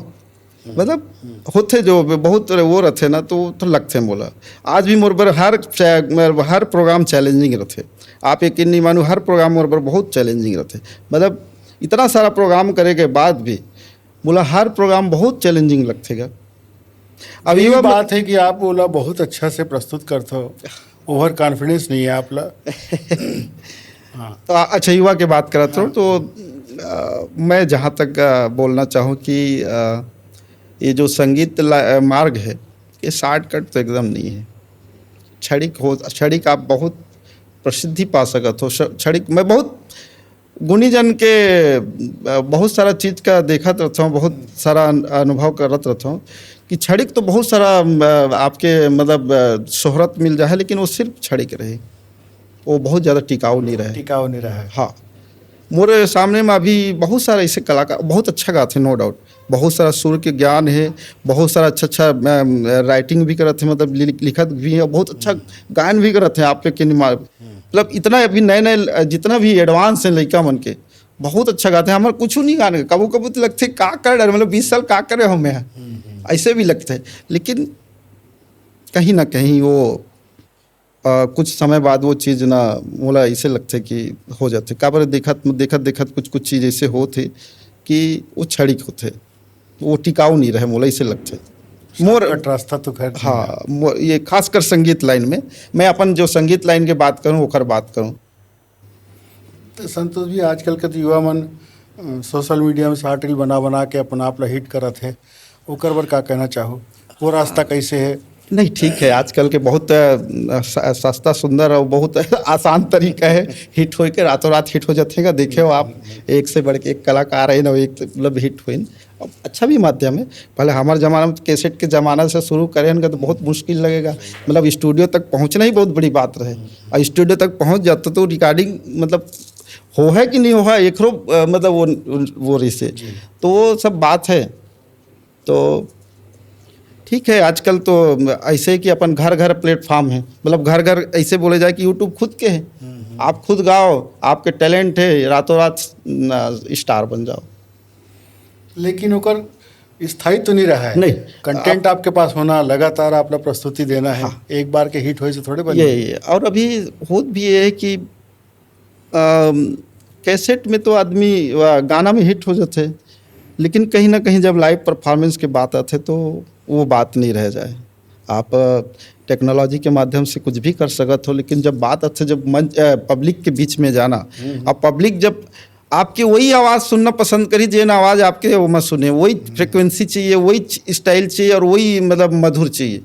मतलब होते जो बहुत वो रहते ना तो लगते हैं। बोला आज भी मोर पर हर प्रोग्राम चैलेंजिंग रहते। आप यकीन नहीं मानो हर प्रोग्राम मोर पर बहुत चैलेंजिंग रहते। मतलब इतना सारा प्रोग्राम करे के बाद भी बोला हर प्रोग्राम बहुत चैलेंजिंग लगतेगा। अब ये ये बात है कि आप बोला बहुत अच्छा से प्रस्तुत करते हो, ओवर कॉन्फिडेंस नहीं है आप ला। हाँ। तो अच्छा युवा की बात करता हूँ तो मैं जहाँ तक बोलना चाहूँ कि ये जो संगीत मार्ग है ये शॉर्टकट तो एकदम नहीं है। क्षणिक आप बहुत प्रसिद्धि पा सकत हो। क्षणिक मैं बहुत गुणीजन के बहुत सारा चीज़ का देखत रहता हूँ, बहुत सारा अनुभव करत रहता हूँ कि क्षणिक तो बहुत सारा आपके मतलब शोहरत मिल जाए, लेकिन वो सिर्फ क्षणिक रहे, वो बहुत ज़्यादा टिकाऊ नहीं रहे। टिकाऊ नहीं रहा है। हाँ, मोरे सामने में अभी बहुत सारा ऐसे कलाकार बहुत अच्छा गाते हैं, नो डाउट। बहुत सारा सुर के ज्ञान है, बहुत सारा अच्छा राइटिंग भी करते हैं, मतलब लिखत भी है, बहुत अच्छा गायन भी करते हैं। आप के मतलब इतना अभी नए नए जितना भी एडवांस है लड़का मन के बहुत अच्छा गाते हैं। हमारे कुछ नहीं गाने कबू कबू तो लगते का कर डर, मतलब 20 साल का करे हमें ऐसे भी लगते हैं। लेकिन कहीं ना कहीं वो कुछ समय बाद वो चीज़ ना मोला ऐसे लगते कि हो जाते का बार देखत देखत कुछ चीज़ ऐसे होते कि वो क्षणिक होते, वो टिकाऊ नहीं रहे। मोला ऐसे लगते मोर रास्ता तो खैर। हाँ, ये खासकर संगीत लाइन में मैं अपन जो संगीत लाइन के बात करूँ ओकर बात करूँ तो संतोष भी आजकल के युवा मन सोशल मीडिया में शॉर्ट रील बना बना के अपना आप ला हिट करत है, ओकर बर का कहना चाहो? वो रास्ता कैसे है? नहीं ठीक है, आजकल के बहुत सस्ता सुंदर और बहुत आसान तरीका है हिट हो के रातों रात हिट हो जाते हैं। देखे हो आप एक से बढ़ के एक कलाकार है ना, एक मतलब हिट हुई। अच्छा भी माध्यम है। पहले हमारे ज़माना में कैसेट के ज़माना से शुरू करें तो बहुत मुश्किल लगेगा, मतलब स्टूडियो तक पहुंचना ही बहुत बड़ी बात रहे। और स्टूडियो तक पहुंच जाता तो रिकॉर्डिंग मतलब हो है कि नहीं हो है एक मतलब वो रिसे तो वो सब बात है। तो ठीक है, आजकल तो ऐसे कि अपन घर घर प्लेटफॉर्म है, मतलब घर घर ऐसे बोले जाए कि यूट्यूब खुद के है। आप खुद गाओ, आपके टैलेंट है, रातों रात स्टार बन जाओ। लेकिन ओकर स्थायी तो नहीं रहा है। नहीं, कंटेंट आपके पास होना, लगातार आपला प्रस्तुति देना है। हाँ। एक बार के हिट होए से थोड़े बन ये और अभी होत भी ये है कि कैसेट में तो आदमी गाना में हिट हो जाते, लेकिन कहीं ना कहीं जब लाइव परफॉर्मेंस की बात आते तो वो बात नहीं रह जाए। आप टेक्नोलॉजी के माध्यम से कुछ भी कर सकत हो, लेकिन जब बात आते जब मंच पब्लिक के बीच में जाना, अब पब्लिक जब आपकी वही आवाज़ सुनना पसंद करी जेन आवाज़ आपके वो मत सुने, वही फ्रिक्वेंसी चाहिए, वही स्टाइल चाहिए और वही मतलब मधुर चाहिए।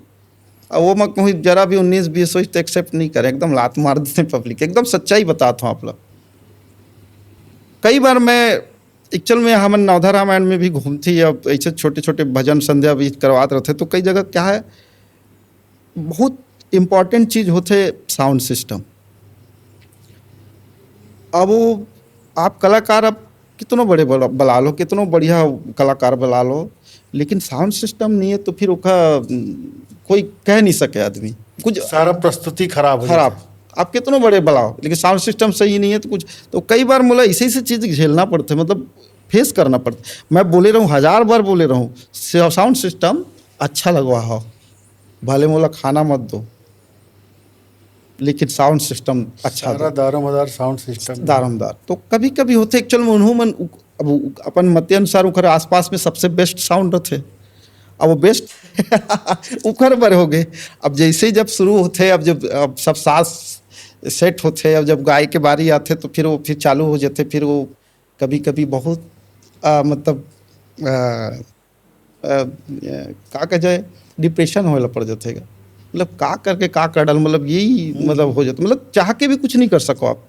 अब वो मैं कहूँ जरा भी 19-20 हो तो एक्सेप्ट नहीं करें, एकदम लात मार देते हैं पब्लिक। एकदम सच्चाई बताता हूँ आप लोग। कई बार मैं एक्चुअल में हम नवधा रामायण में भी घूमती, अब ऐसे छोटे छोटे भजन संध्या भी करवाते रहते, तो कई जगह क्या है बहुत इम्पॉर्टेंट चीज़ होते साउंड सिस्टम। अब वो आप कलाकार अब कितनों बड़े बुला लो, कितनों बढ़िया कलाकार बुला लो, लेकिन साउंड सिस्टम नहीं है तो फिर उसका कोई कह नहीं सके आदमी, कुछ सारा प्रस्तुति खराब हो खराब। आप कितनों बड़े बुलाओ लेकिन साउंड सिस्टम सही नहीं है तो कुछ, तो कई बार मतलब ऐसी चीज़ झेलना पड़ता है, मतलब फेस करना पड़ता है। मैं बोले रहूँ 1000 बार बोले रहूँ साउंड सिस्टम अच्छा लगवा हो, भले मोला खाना मत दो, लेकिन साउंड सिस्टम अच्छा सारा दारोमदार साउंड सिस्टम दारोमदार। तो कभी कभी होते एक्चुअल में उन्हों मन अब अपन मत अनुसार उखर आसपास में सबसे बेस्ट साउंड रहते, अब वो बेस्ट उखर बर हो गए। अब जैसे ही जब शुरू होते, अब सब सांस सेट होते, अब जब गाय के बारी आते तो फिर वो फिर चालू हो जाते, फिर वो कभी कभी बहुत मतलब का कह जाए डिप्रेशन होने पड़ जाते, मतलब का करके का कर डाल, मतलब यही मतलब हो जाता, मतलब चाह के भी कुछ नहीं कर सको आप।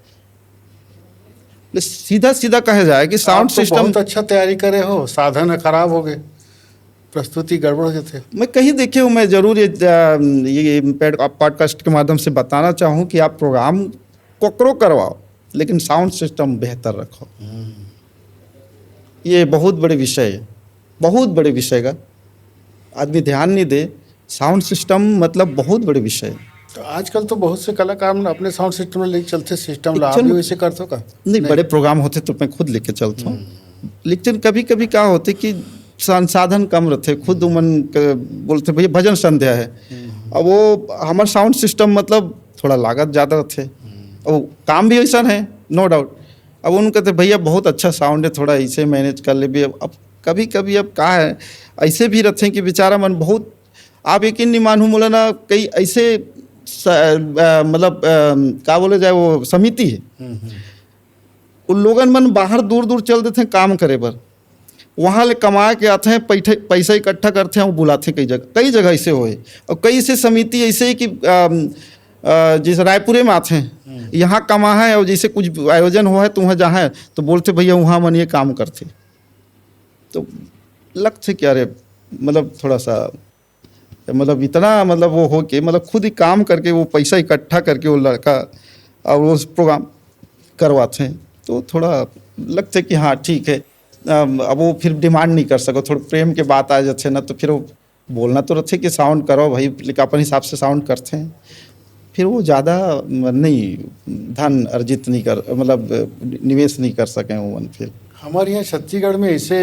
सीधा सीधा कहा जाए कि साउंड सिस्टम बहुत अच्छा तैयारी करे हो, साधन खराब हो गए, प्रस्तुति गड़बड़ हो जाते। मैं कहीं देखे हूँ, मैं जरूर ये पॉडकास्ट के माध्यम से बताना चाहूँ कि आप प्रोग्राम कोकरो करवाओ लेकिन साउंड सिस्टम बेहतर रखो। ये बहुत बड़े विषय है, बहुत बड़े विषय का आदमी ध्यान नहीं दे। साउंड सिस्टम मतलब बहुत बड़े विषय है। तो आजकल तो बहुत से कलाकार अपने साउंड सिस्टम में लेके चलते, सिस्टम ला भी वैसे करते हो का? नहीं, बड़े प्रोग्राम होते तो मैं खुद लेके चलता हूँ, लेकिन कभी कभी क्या होते कि संसाधन कम रहते, खुद उमन बोलते भैया भजन संध्या है, अब वो हमारा साउंड सिस्टम मतलब थोड़ा लागत ज़्यादा रहते, अब काम भी वैसा है नो डाउट। अब उन कहते भैया बहुत अच्छा साउंड है, थोड़ा ऐसे मैनेज कर ले भी। अब कभी कभी अब क्या है ऐसे भी रहते हैं कि बेचारा मन बहुत, आप यकीन नहीं मानूँ बोला ना, कई ऐसे मतलब क्या बोले जाए वो समिति है, उन लोगन मन बाहर दूर दूर चल देते हैं काम करे बर, वहाँ ले कमा के आते हैं, पैसा इकट्ठा करते हैं, वो बुलाते हैं कई जगह ऐसे हुए। और कई से समिति ऐसे ही कि जैसे रायपुरे में आते हैं, यहाँ कमा है और जैसे कुछ आयोजन हुआ है तो वहाँ जहाँ है तो बोलते भैया वहाँ मन ये काम करते, तो लगते क्या रे मतलब थोड़ा सा मतलब इतना मतलब वो हो के मतलब खुद ही काम करके वो पैसा इकट्ठा करके वो लड़का और वो प्रोग्राम करवाते हैं, तो थोड़ा लगता है कि हाँ ठीक है। अब वो फिर डिमांड नहीं कर सको, थोड़ा प्रेम के बात आ जाते ना, तो फिर वो बोलना तो रहते कि साउंड करो भाई, लेकिन अपन हिसाब से साउंड करते हैं, फिर वो ज़्यादा नहीं धन अर्जित नहीं कर मतलब निवेश नहीं कर सकें वो मन। फिर हमारे यहाँ छत्तीसगढ़ में ऐसे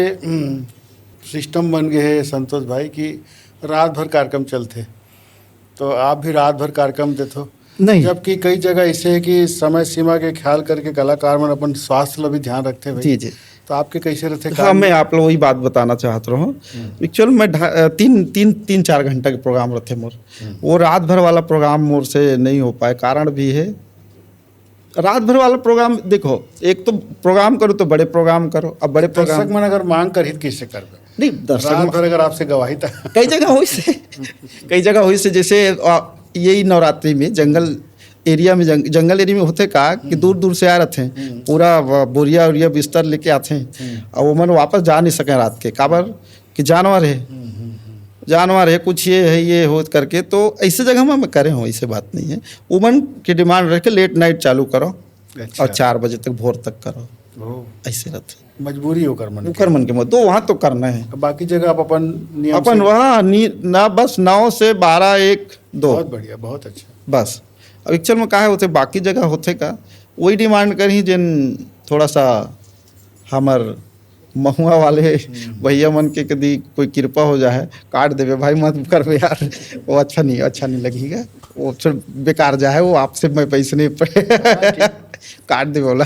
सिस्टम बन गए हैं संतोष भाई कि रात भर कार्यक्रम चलते, तो आप भी रात भर कार्यक्रम देते हो? नहीं, जबकि कई जगह ऐसे है कि समय सीमा के ख्याल करके कलाकार मन अपन स्वास्थ्य ला भी ध्यान रखते हैं। जी जी, तो आपके कैसे रहते? हाँ, मैं आप लोग वही बात बताना चाहता रहा हूँ। एक्चुअल में 3-4 घंटा के प्रोग्राम रहते मोर, वो रात भर वाला प्रोग्राम मोर से नहीं हो पाए, कारण भी है। रात भर वाला प्रोग्राम देखो, एक तो प्रोग्राम करो तो बड़े प्रोग्राम करो, अब बड़े प्रोग्राम दर्शक मन अगर मांग कर हित किससे कर नहीं, दर्शक रात भर अगर आपसे गवाही था कई जगह हुई से कई जगह हुई से, जैसे यही नवरात्रि में जंगल एरिया में जंगल एरिया में होते का कि दूर दूर से आ रहे थे, पूरा बोरिया उरिया बिस्तर लेके आते हैं, और वो मन वापस जा नहीं सके रात के, काबर कि जानवर है कुछ ये हो करके, तो ऐसे जगह में करे हो, ऐसे बात नहीं है। वुमन की डिमांड रख के लेट नाइट चालू करो और 4 बजे तक भोर तक करो, ऐसे रहते मजबूरी होकर मन के मत दो, वहाँ तो करना है। बाकी जगह आप अपन नियम अपन वहाँ ना बस 9 से 12 1 2 बहुत बढ़िया, बहुत अच्छा बस। अब एक्चुअल में काहे होते बाकी जगह होते का वही डिमांड करी जिन थोड़ा सा हमर महुआ वाले भैया मन के कभी कोई कृपा हो जाए काट देवे भाई मत कर यार, वो अच्छा नहीं लगेगा, वो फिर बेकार जाए, वो आपसे मैं पैसे नहीं काट दे बोला।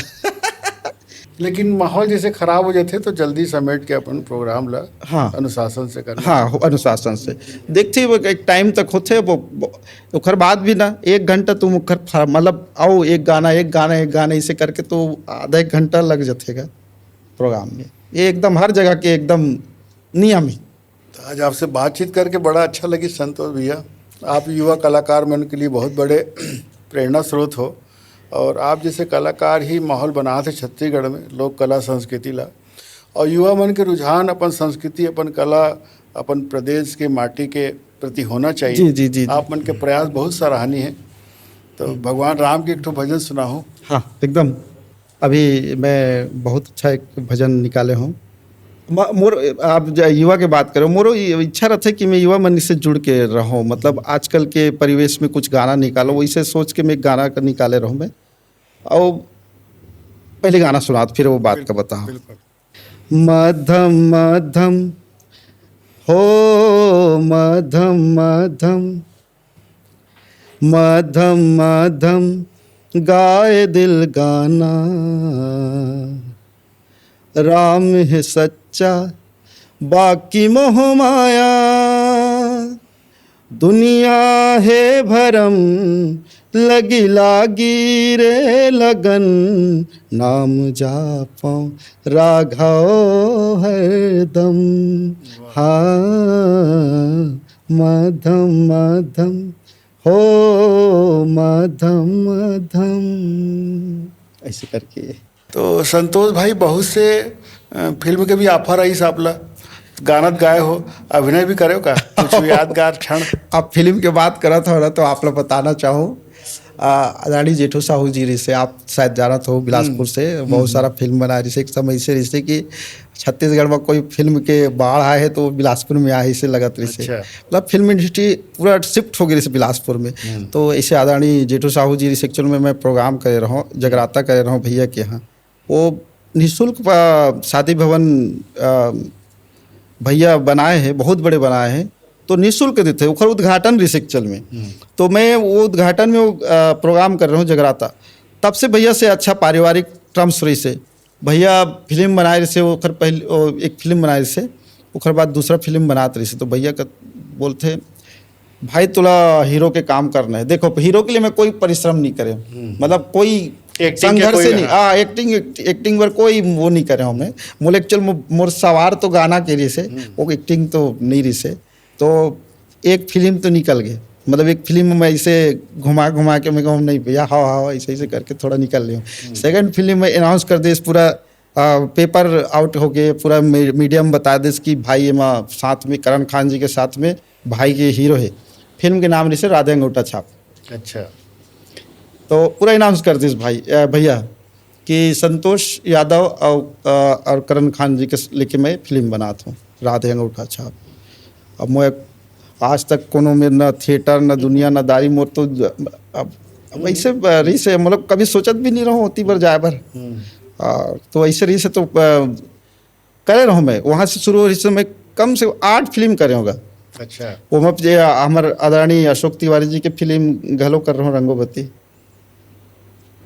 लेकिन माहौल जैसे खराब हो जाते तो जल्दी समेट के अपन प्रोग्राम ला हाँ। अनुशासन से करना। हाँ अनुशासन से देखते वो एक टाइम तक होते ओखर बाद भी ना 1 घंटा तुम मतलब आओ एक गाना इसे करके तो आधा 1 घंटा लग जातेगा प्रोग्राम में। ये एकदम हर जगह के एकदम नियम है। तो आज आपसे बातचीत करके बड़ा अच्छा लगी संतोष भैया। आप युवा कलाकार मन के लिए बहुत बड़े प्रेरणा स्रोत हो और आप जैसे कलाकार ही माहौल बना थे छत्तीसगढ़ में लोक कला संस्कृति ला और युवा मन के रुझान अपन संस्कृति अपन कला अपन प्रदेश के माटी के प्रति होना चाहिए। जी जी जी, आप मन के प्रयास बहुत सराहनीय है। तो भगवान राम के एक ठो भजन सुनाओ। हाँ एकदम। अभी मैं बहुत अच्छा एक भजन निकाले हूँ। मोर आप युवा के बात करो, मोरो इच्छा रहता है कि मैं युवा मन से जुड़ के रहूँ, मतलब आजकल के परिवेश में कुछ गाना निकालो, वैसे सोच के मैं एक गाना का निकाले रहूँ मैं। और पहले गाना सुना फिर वो बात का बताओ। मध्यम मध्यम हो मध्यम मध्यम मध्यम मध्यम गाए दिल गाना, राम है सच्चा बाकी मोह माया, दुनिया है भरम लगी लागी रे लगन, नाम जापो राघव हरदम। हाँ मध्यम मध्यम हो मध्यम मध्यम, ऐसे करके। तो संतोष भाई बहुत से फिल्म के भी ऑफर आई आपला, गानत गाए हो, अभिनय भी करे हो का कुछ यादगार क्षण? आप फिल्म के बात करा था ना तो आप लोग बताना चाहूँ आदरणीय जेठू साहू जी से आप शायद जाना हो बिलासपुर से बहुत सारा फिल्म बना रही से एक समय से रिश्ते कि छत्तीसगढ़ में कोई फिल्म के बाढ़ आए है तो बिलासपुर में आए से लगत रही से। मतलब फिल्म इंडस्ट्री पूरा शिफ्ट हो गई से बिलासपुर में। तो ऐसे आदरणीय जेठू साहू जी सेक्चुअल में मैं प्रोग्राम करे रहा हूँ, जगराता करे रहा हूँ भैया के यहाँ। वो निःशुल्क शादी भवन भैया बनाए हैं, बहुत बड़े बनाए हैं, तो निःशुल्क देते हैं। उद्घाटन रिसेक्चल में तो मैं वो उद्घाटन में वो प्रोग्राम कर रहा हूँ जगराता। तब से भैया से अच्छा पारिवारिक टर्म्स रही से भैया फिल्म बनाए रहे से, ओखर पहले एक फिल्म बनाए से ओखर बाद दूसरा फिल्म बनाते रही से। तो भैया का बोलते भाई तुला हीरो के काम करना है। देखो हीरो के लिए मैं कोई परिश्रम नहीं करे, मतलब कोई संघर्ष से नहीं, एक्टिंग पर कोई वो नहीं करे हूँ मैं। मोल एक्चुअल मोर सवार तो गाना के लिए से, वो एक्टिंग तो नहीं रही से। तो एक फिल्म तो निकल गए, मतलब एक फिल्म में ऐसे घुमा के मैं कहूँ नहीं भैया हाँ ऐसे करके थोड़ा निकल रही हूँ। सेकंड फिल्म में अनाउंस कर दे पूरा पेपर आउट हो गए, पूरा मीडियम बता दे कि भाई ये माँ साथ में करण खान जी के साथ में भाई के हीरो है। फिल्म के नाम रही से राधे अंगूठा छाप। अच्छा। तो पूरा अनाउंस कर दिस भाई भैया कि संतोष यादव और करण खान जी के लेके मैं फिल्म बनाता हूँ राधे अंगूठा छाप। अब मैं आज तक कोनो में न थिएटर न दुनिया न दारी मोर, तो अब ऐसे रही से मतलब कभी सोचत भी नहीं रहूँ होती बार जाए बार। तो ऐसे रही से तो करे रहूँ मैं। वहाँ से शुरू हो रही से मैं कम से 8 फिल्म करे होगा। अच्छा। वो मैं हमारे आदरणीय अशोक तिवारी जी के फिल्म घलो कर रहा हूँ रंगोबत्ती,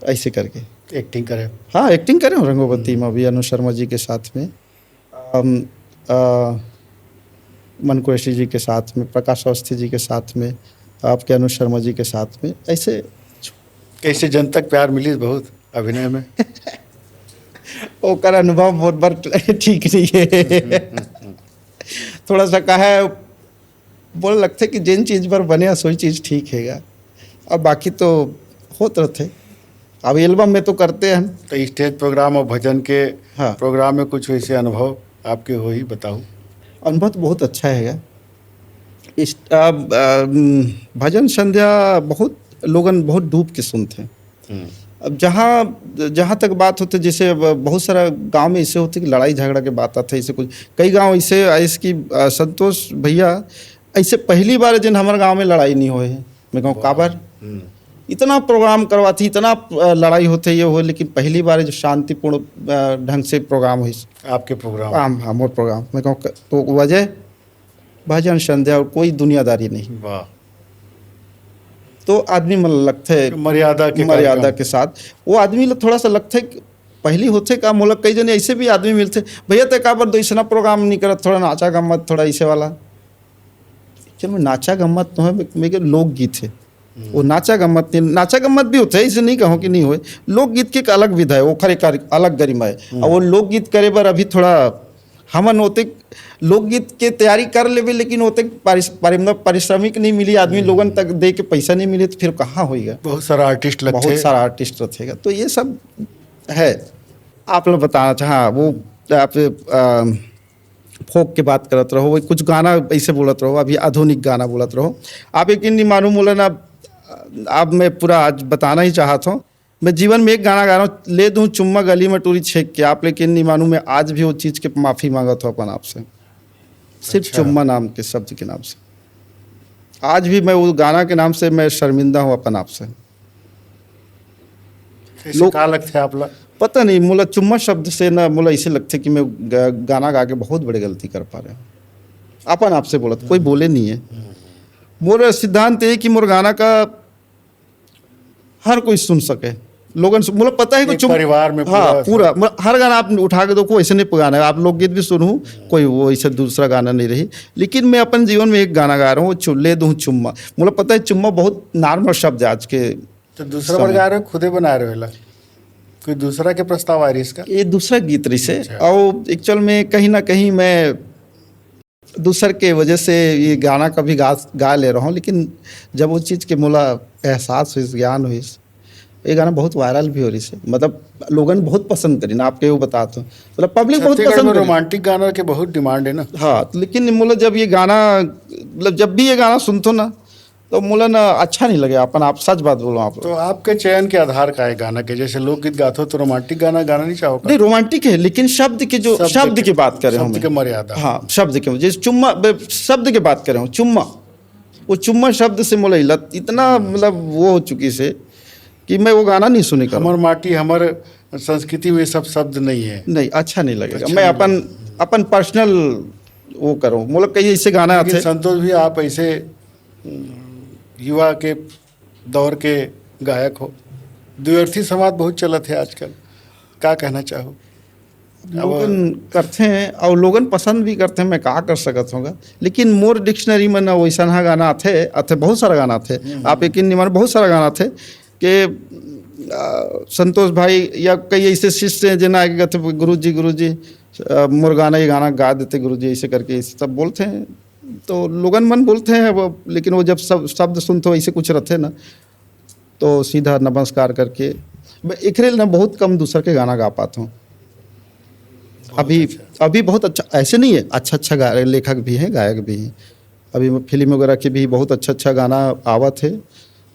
ऐसे करके एक्टिंग करे। हाँ एक्टिंग करे हूँ रंगोबत्ती में भी अनु शर्मा जी के साथ में, मनकुरेशी जी के साथ में, प्रकाश अवस्थी जी के साथ में, आपके अनु शर्मा जी के साथ में। ऐसे कैसे जन तक प्यार मिली बहुत अभिनय में? ओकर अनुभव बहुत बार ठीक नहीं है। थोड़ा सा कहा है बोल लगते कि जिन चीज़ पर बने सोई चीज़ ठीक हैगा, और बाकी तो होते रहते। अब एल्बम में तो करते हैं। तो स्टेज प्रोग्राम और भजन के हाँ प्रोग्राम में कुछ वैसे अनुभव आपके हो ही बताओ। अनुभव तो बहुत अच्छा हैगा। इस भजन संध्या बहुत लोगन बहुत डूब के सुनते हैं। अब जहाँ तक बात होती, जैसे बहुत सारा गांव में ऐसे होते कि लड़ाई झगड़ा के बात आते, ऐसे कुछ कई गांव ऐसे कि संतोष भैया ऐसे पहली बार जिन हमारे गांव में लड़ाई नहीं हुए हैं। मैं कहूँ काबर इतना प्रोग्राम करवाती, इतना लड़ाई होते ये हो, लेकिन पहली बार जो शांतिपूर्ण ढंग से प्रोग्राम हुई आपके प्रोग्राम। हाँ मोर प्रोग्राम मैं कहूँ तो वजह भजन संध्या और कोई दुनियादारी नहीं। वाह। तो आदमी मन लगते मर्यादा के साथ वो आदमी ला थोड़ा सा लगते पहली होते का मोला कई जने ऐसे भी आदमी मिलते भैया तो का बार दोइसना प्रोग्राम नहीं करत थोड़ा नाचा गम्मत थोड़ा ऐसे वाला चल मैं नाचा गम्मत तो है मेरे लोकगीत है वो नाचा गम्मत भी होता है इसे नहीं कहूँ कि नहीं होए लोकगीत की एक अलग विधा है वो खरे अलग गरिमा है और वो लोकगीत करे बर अभी थोड़ा हमन होते लोकगीत के तैयारी कर लेवे लेकिन होते पारिश्रमिक नहीं मिली आदमी लोगन तक दे के पैसा नहीं मिले तो फिर कहाँ होएगा बहुत सारा आर्टिस्ट रहेगा तो ये सब है आप लोग बताना चाह वो आप फोक के बात करत रहो वो कुछ गाना ऐसे बोलत रहो अभी आधुनिक गाना बोलत रहो आप यकीन नहीं मालूम बोला ना अब मैं पूरा आज बताना ही चाहता हूँ मैं जीवन में एक गाना गा रहा हूँ ले दूँ चुम्मा गली में टूरी छेक के आप लेकिन नहीं मालूम मैं आज भी वो चीज़ के माफ़ी मांगत हूँ अपन आपसे सिर्फ चुम्मा नाम के शब्द के नाम से आज भी मैं वो गाना के नाम से मैं शर्मिंदा हूँ अपन आपसे लोग लगते आप लोग पता नहीं मुला चुम्मा शब्द से ना मुला ऐसे लगते कि मैं गाना गा के बहुत बड़ी गलती कर पा रहा हूँ अपन आपसे बोला कोई बोले नहीं है मोर सिद्धांत ये कि मोर गाना का हर कोई सुन सके लोगन मुझे पता है कि परिवार में पूरा हर गाना आप उठा के देखो ऐसे नहीं गाना है आप लोकगीत भी सुनूँ कोई वो ऐसा दूसरा गाना नहीं रही लेकिन मैं अपन जीवन में एक गाना गा रहा हूँ ले दूँ चुम्मा मुझे पता है चुम्मा बहुत नॉर्मल शब्द है आज के तो दूसरा बार गा रहे हो खुदे बना रहे हो कोई दूसरा के प्रस्ताव आ रही इसका ये दूसरा गीत रही से और एक्चुअल में कहीं ना कहीं मैं दूसर के वजह से ये गाना कभी गा ले रहा हूँ लेकिन जब वो चीज़ के मुला एहसास हुई ज्ञान हुई ये गाना बहुत वायरल भी हो रही से मतलब लोगन बहुत पसंद करी ना आपके वो बताते हो मतलब पब्लिक बहुत पसंद करी रोमांटिक गाना के बहुत डिमांड है ना हाँ लेकिन मुला जब ये गाना मतलब जब भी ये गाना सुनते ना तो मुला ना अच्छा नहीं लगे अपन आप सच बात बोलो आप तो आपके चयन के आधार का है गाना के जैसे लोकगीत गाते हो तो रोमांटिक गाना गाना नहीं चाहोगे नहीं रोमांटिक है लेकिन शब्द के जो शब्द की बात कर रहे शब्द के मर्यादा हाँ शब्द के जैसे चुम्मा शब्द की बात कर रहा हूँ चुम्मा वो चुम्मा शब्द से मुला इलत इतना मतलब वो हो चुकी से कि मैं वो गाना नहीं सुने कर हमार माटी हमारे संस्कृति में सब शब्द नहीं है नहीं अच्छा नहीं लगेगा मैं अपन पर्सनल वो करूँ मतलब कई ऐसे गाना आते संतोष भी आप ऐसे युवा के दौर के गायक हो द्व्यर्थी समाज बहुत चलत है आजकल क्या कहना चाहो लोगन करते हैं और लोगन पसंद भी करते हैं मैं कहा कर सकता हूँ लेकिन मोर डिक्शनरी में ना वैसा गाना आते बहुत सारा गाना थे आप यकीन नहीं मानो बहुत सारा गाना थे कि संतोष भाई या कई ऐसे शिष्य हैं जिन्हें आगे कहते गुरुजी मोर गाना ये गाना गा देते गुरुजी ऐसे करके सब बोलते हैं तो लोगन मन बोलते हैं वो लेकिन वो जब सब शब्द सुनते हो ऐसे कुछ रहते ना तो सीधा नमस्कार करके मैं एक ना बहुत कम दूसर के गाना गा पाता हूँ अभी बहुत अच्छा ऐसे नहीं है अच्छा लेखक भी हैं गायक भी हैं अभी फिल्म वगैरह के भी बहुत अच्छा गाना आवत है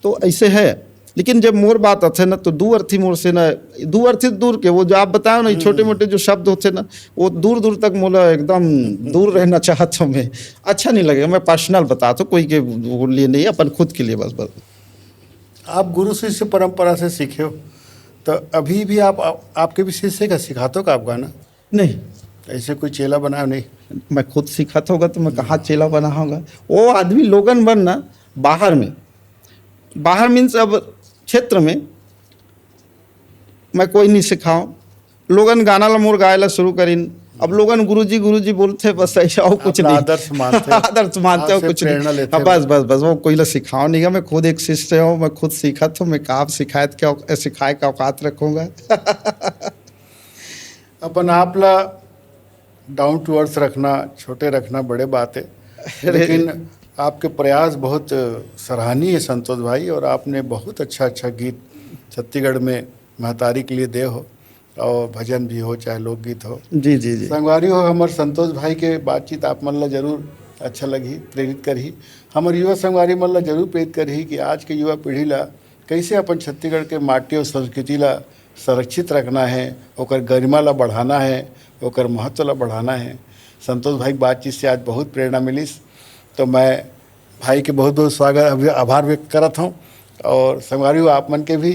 तो ऐसे है लेकिन जब मोर बात आते ना तो दूर मोर से ना दूर के वो जो आप बताओ ना छोटे मोटे जो शब्द होते ना वो दूर तक मोला एकदम दूर रहना चाहता हूँ मैं अच्छा नहीं लगेगा मैं पर्सनल बताता हूँ कोई के लिए नहीं अपन खुद के लिए बस आप गुरु शिष्य परंपरा से सीखे हो तो अभी भी आपके भी शिष्य का सिखाते हो का आप गाना नहीं ऐसे कोई चेला बनाया नहीं मैं खुद सिखाता होगा तो मैं कहाँ चेला बना होगा वो आदमी लोगन बनना बाहर मीन्स अब क्षेत्र में मैं कोई नहीं सिखाऊं लोगन गाना ला मोर गायला शुरू करीन अब लोगन गुरुजी बोलते बस ऐसा और कुछ नहीं आदर्श मानते हो कुछ नहीं हाँ बस वो कोई ला सिखाओ नहीं मैं खुद एक शिष्य हूँ मैं खुद सीखा तो मैं कहाँ सिखाए का औकात रखूँगा अपन आप ला डाउन टू अर्थ रखना छोटे रखना बड़े बात है लेकिन आपके प्रयास बहुत सराहनीय है संतोष भाई और आपने बहुत अच्छा गीत छत्तीसगढ़ में महतारी के लिए दे हो और भजन भी हो चाहे लोकगीत हो जी संगवारी हो हमारे संतोष भाई के बातचीत आप मन ला जरूर अच्छा लगी प्रेरित करही हमारे युवा संगवारी मन ला जरूर प्रेरित करही कि आज के युवा पीढ़ी ला कैसे अपन छत्तीसगढ़ के माटी और संस्कृति ला संरक्षित रखना है ओकर गरिमा ला बढ़ाना है ओकर महत्व ला बढ़ाना है संतोष भाई की बातचीत से आज बहुत प्रेरणा मिली तो मैं भाई के बहुत स्वागत आभार व्यक्त करत हूँ और संगवारी आप मन के भी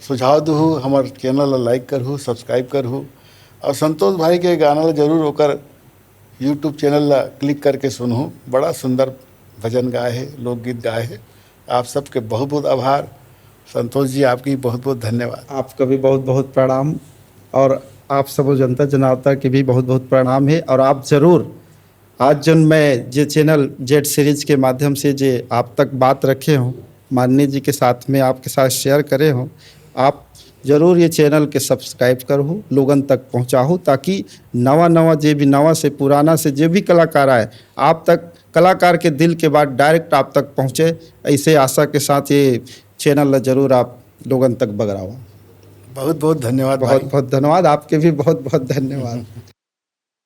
सुझाव दूँ हमारे चैनल ला लाइक करहूँ सब्सक्राइब करहूँ और संतोष भाई के गाना ला जरूर होकर यूट्यूब चैनल ला क्लिक करके सुनहूँ बड़ा सुंदर भजन गाए है लोकगीत गाए है आप सबके बहुत बहुत आभार। संतोष जी आपकी बहुत बहुत धन्यवाद। आपका भी बहुत बहुत प्रणाम और आप सब जनता जनाता के भी बहुत बहुत प्रणाम है। और आप ज़रूर आज जन मैं जे चैनल जेड सीरीज के माध्यम से जे आप तक बात रखे हों, माननीय जी के साथ में आपके साथ शेयर करे हों, आप ज़रूर ये चैनल के सब्सक्राइब करो, लोगन तक पहुँचाओ, ताकि नवा जे भी नवा से पुराना से जे भी कलाकार आए आप तक, कलाकार के दिल के बात डायरेक्ट आप तक पहुँचे। ऐसे आशा के साथ ये चैनल ज़रूर आप लोगन तक बगराओ। बहुत बहुत धन्यवाद भाई। बहुत बहुत धन्यवाद, आपके भी बहुत बहुत धन्यवाद।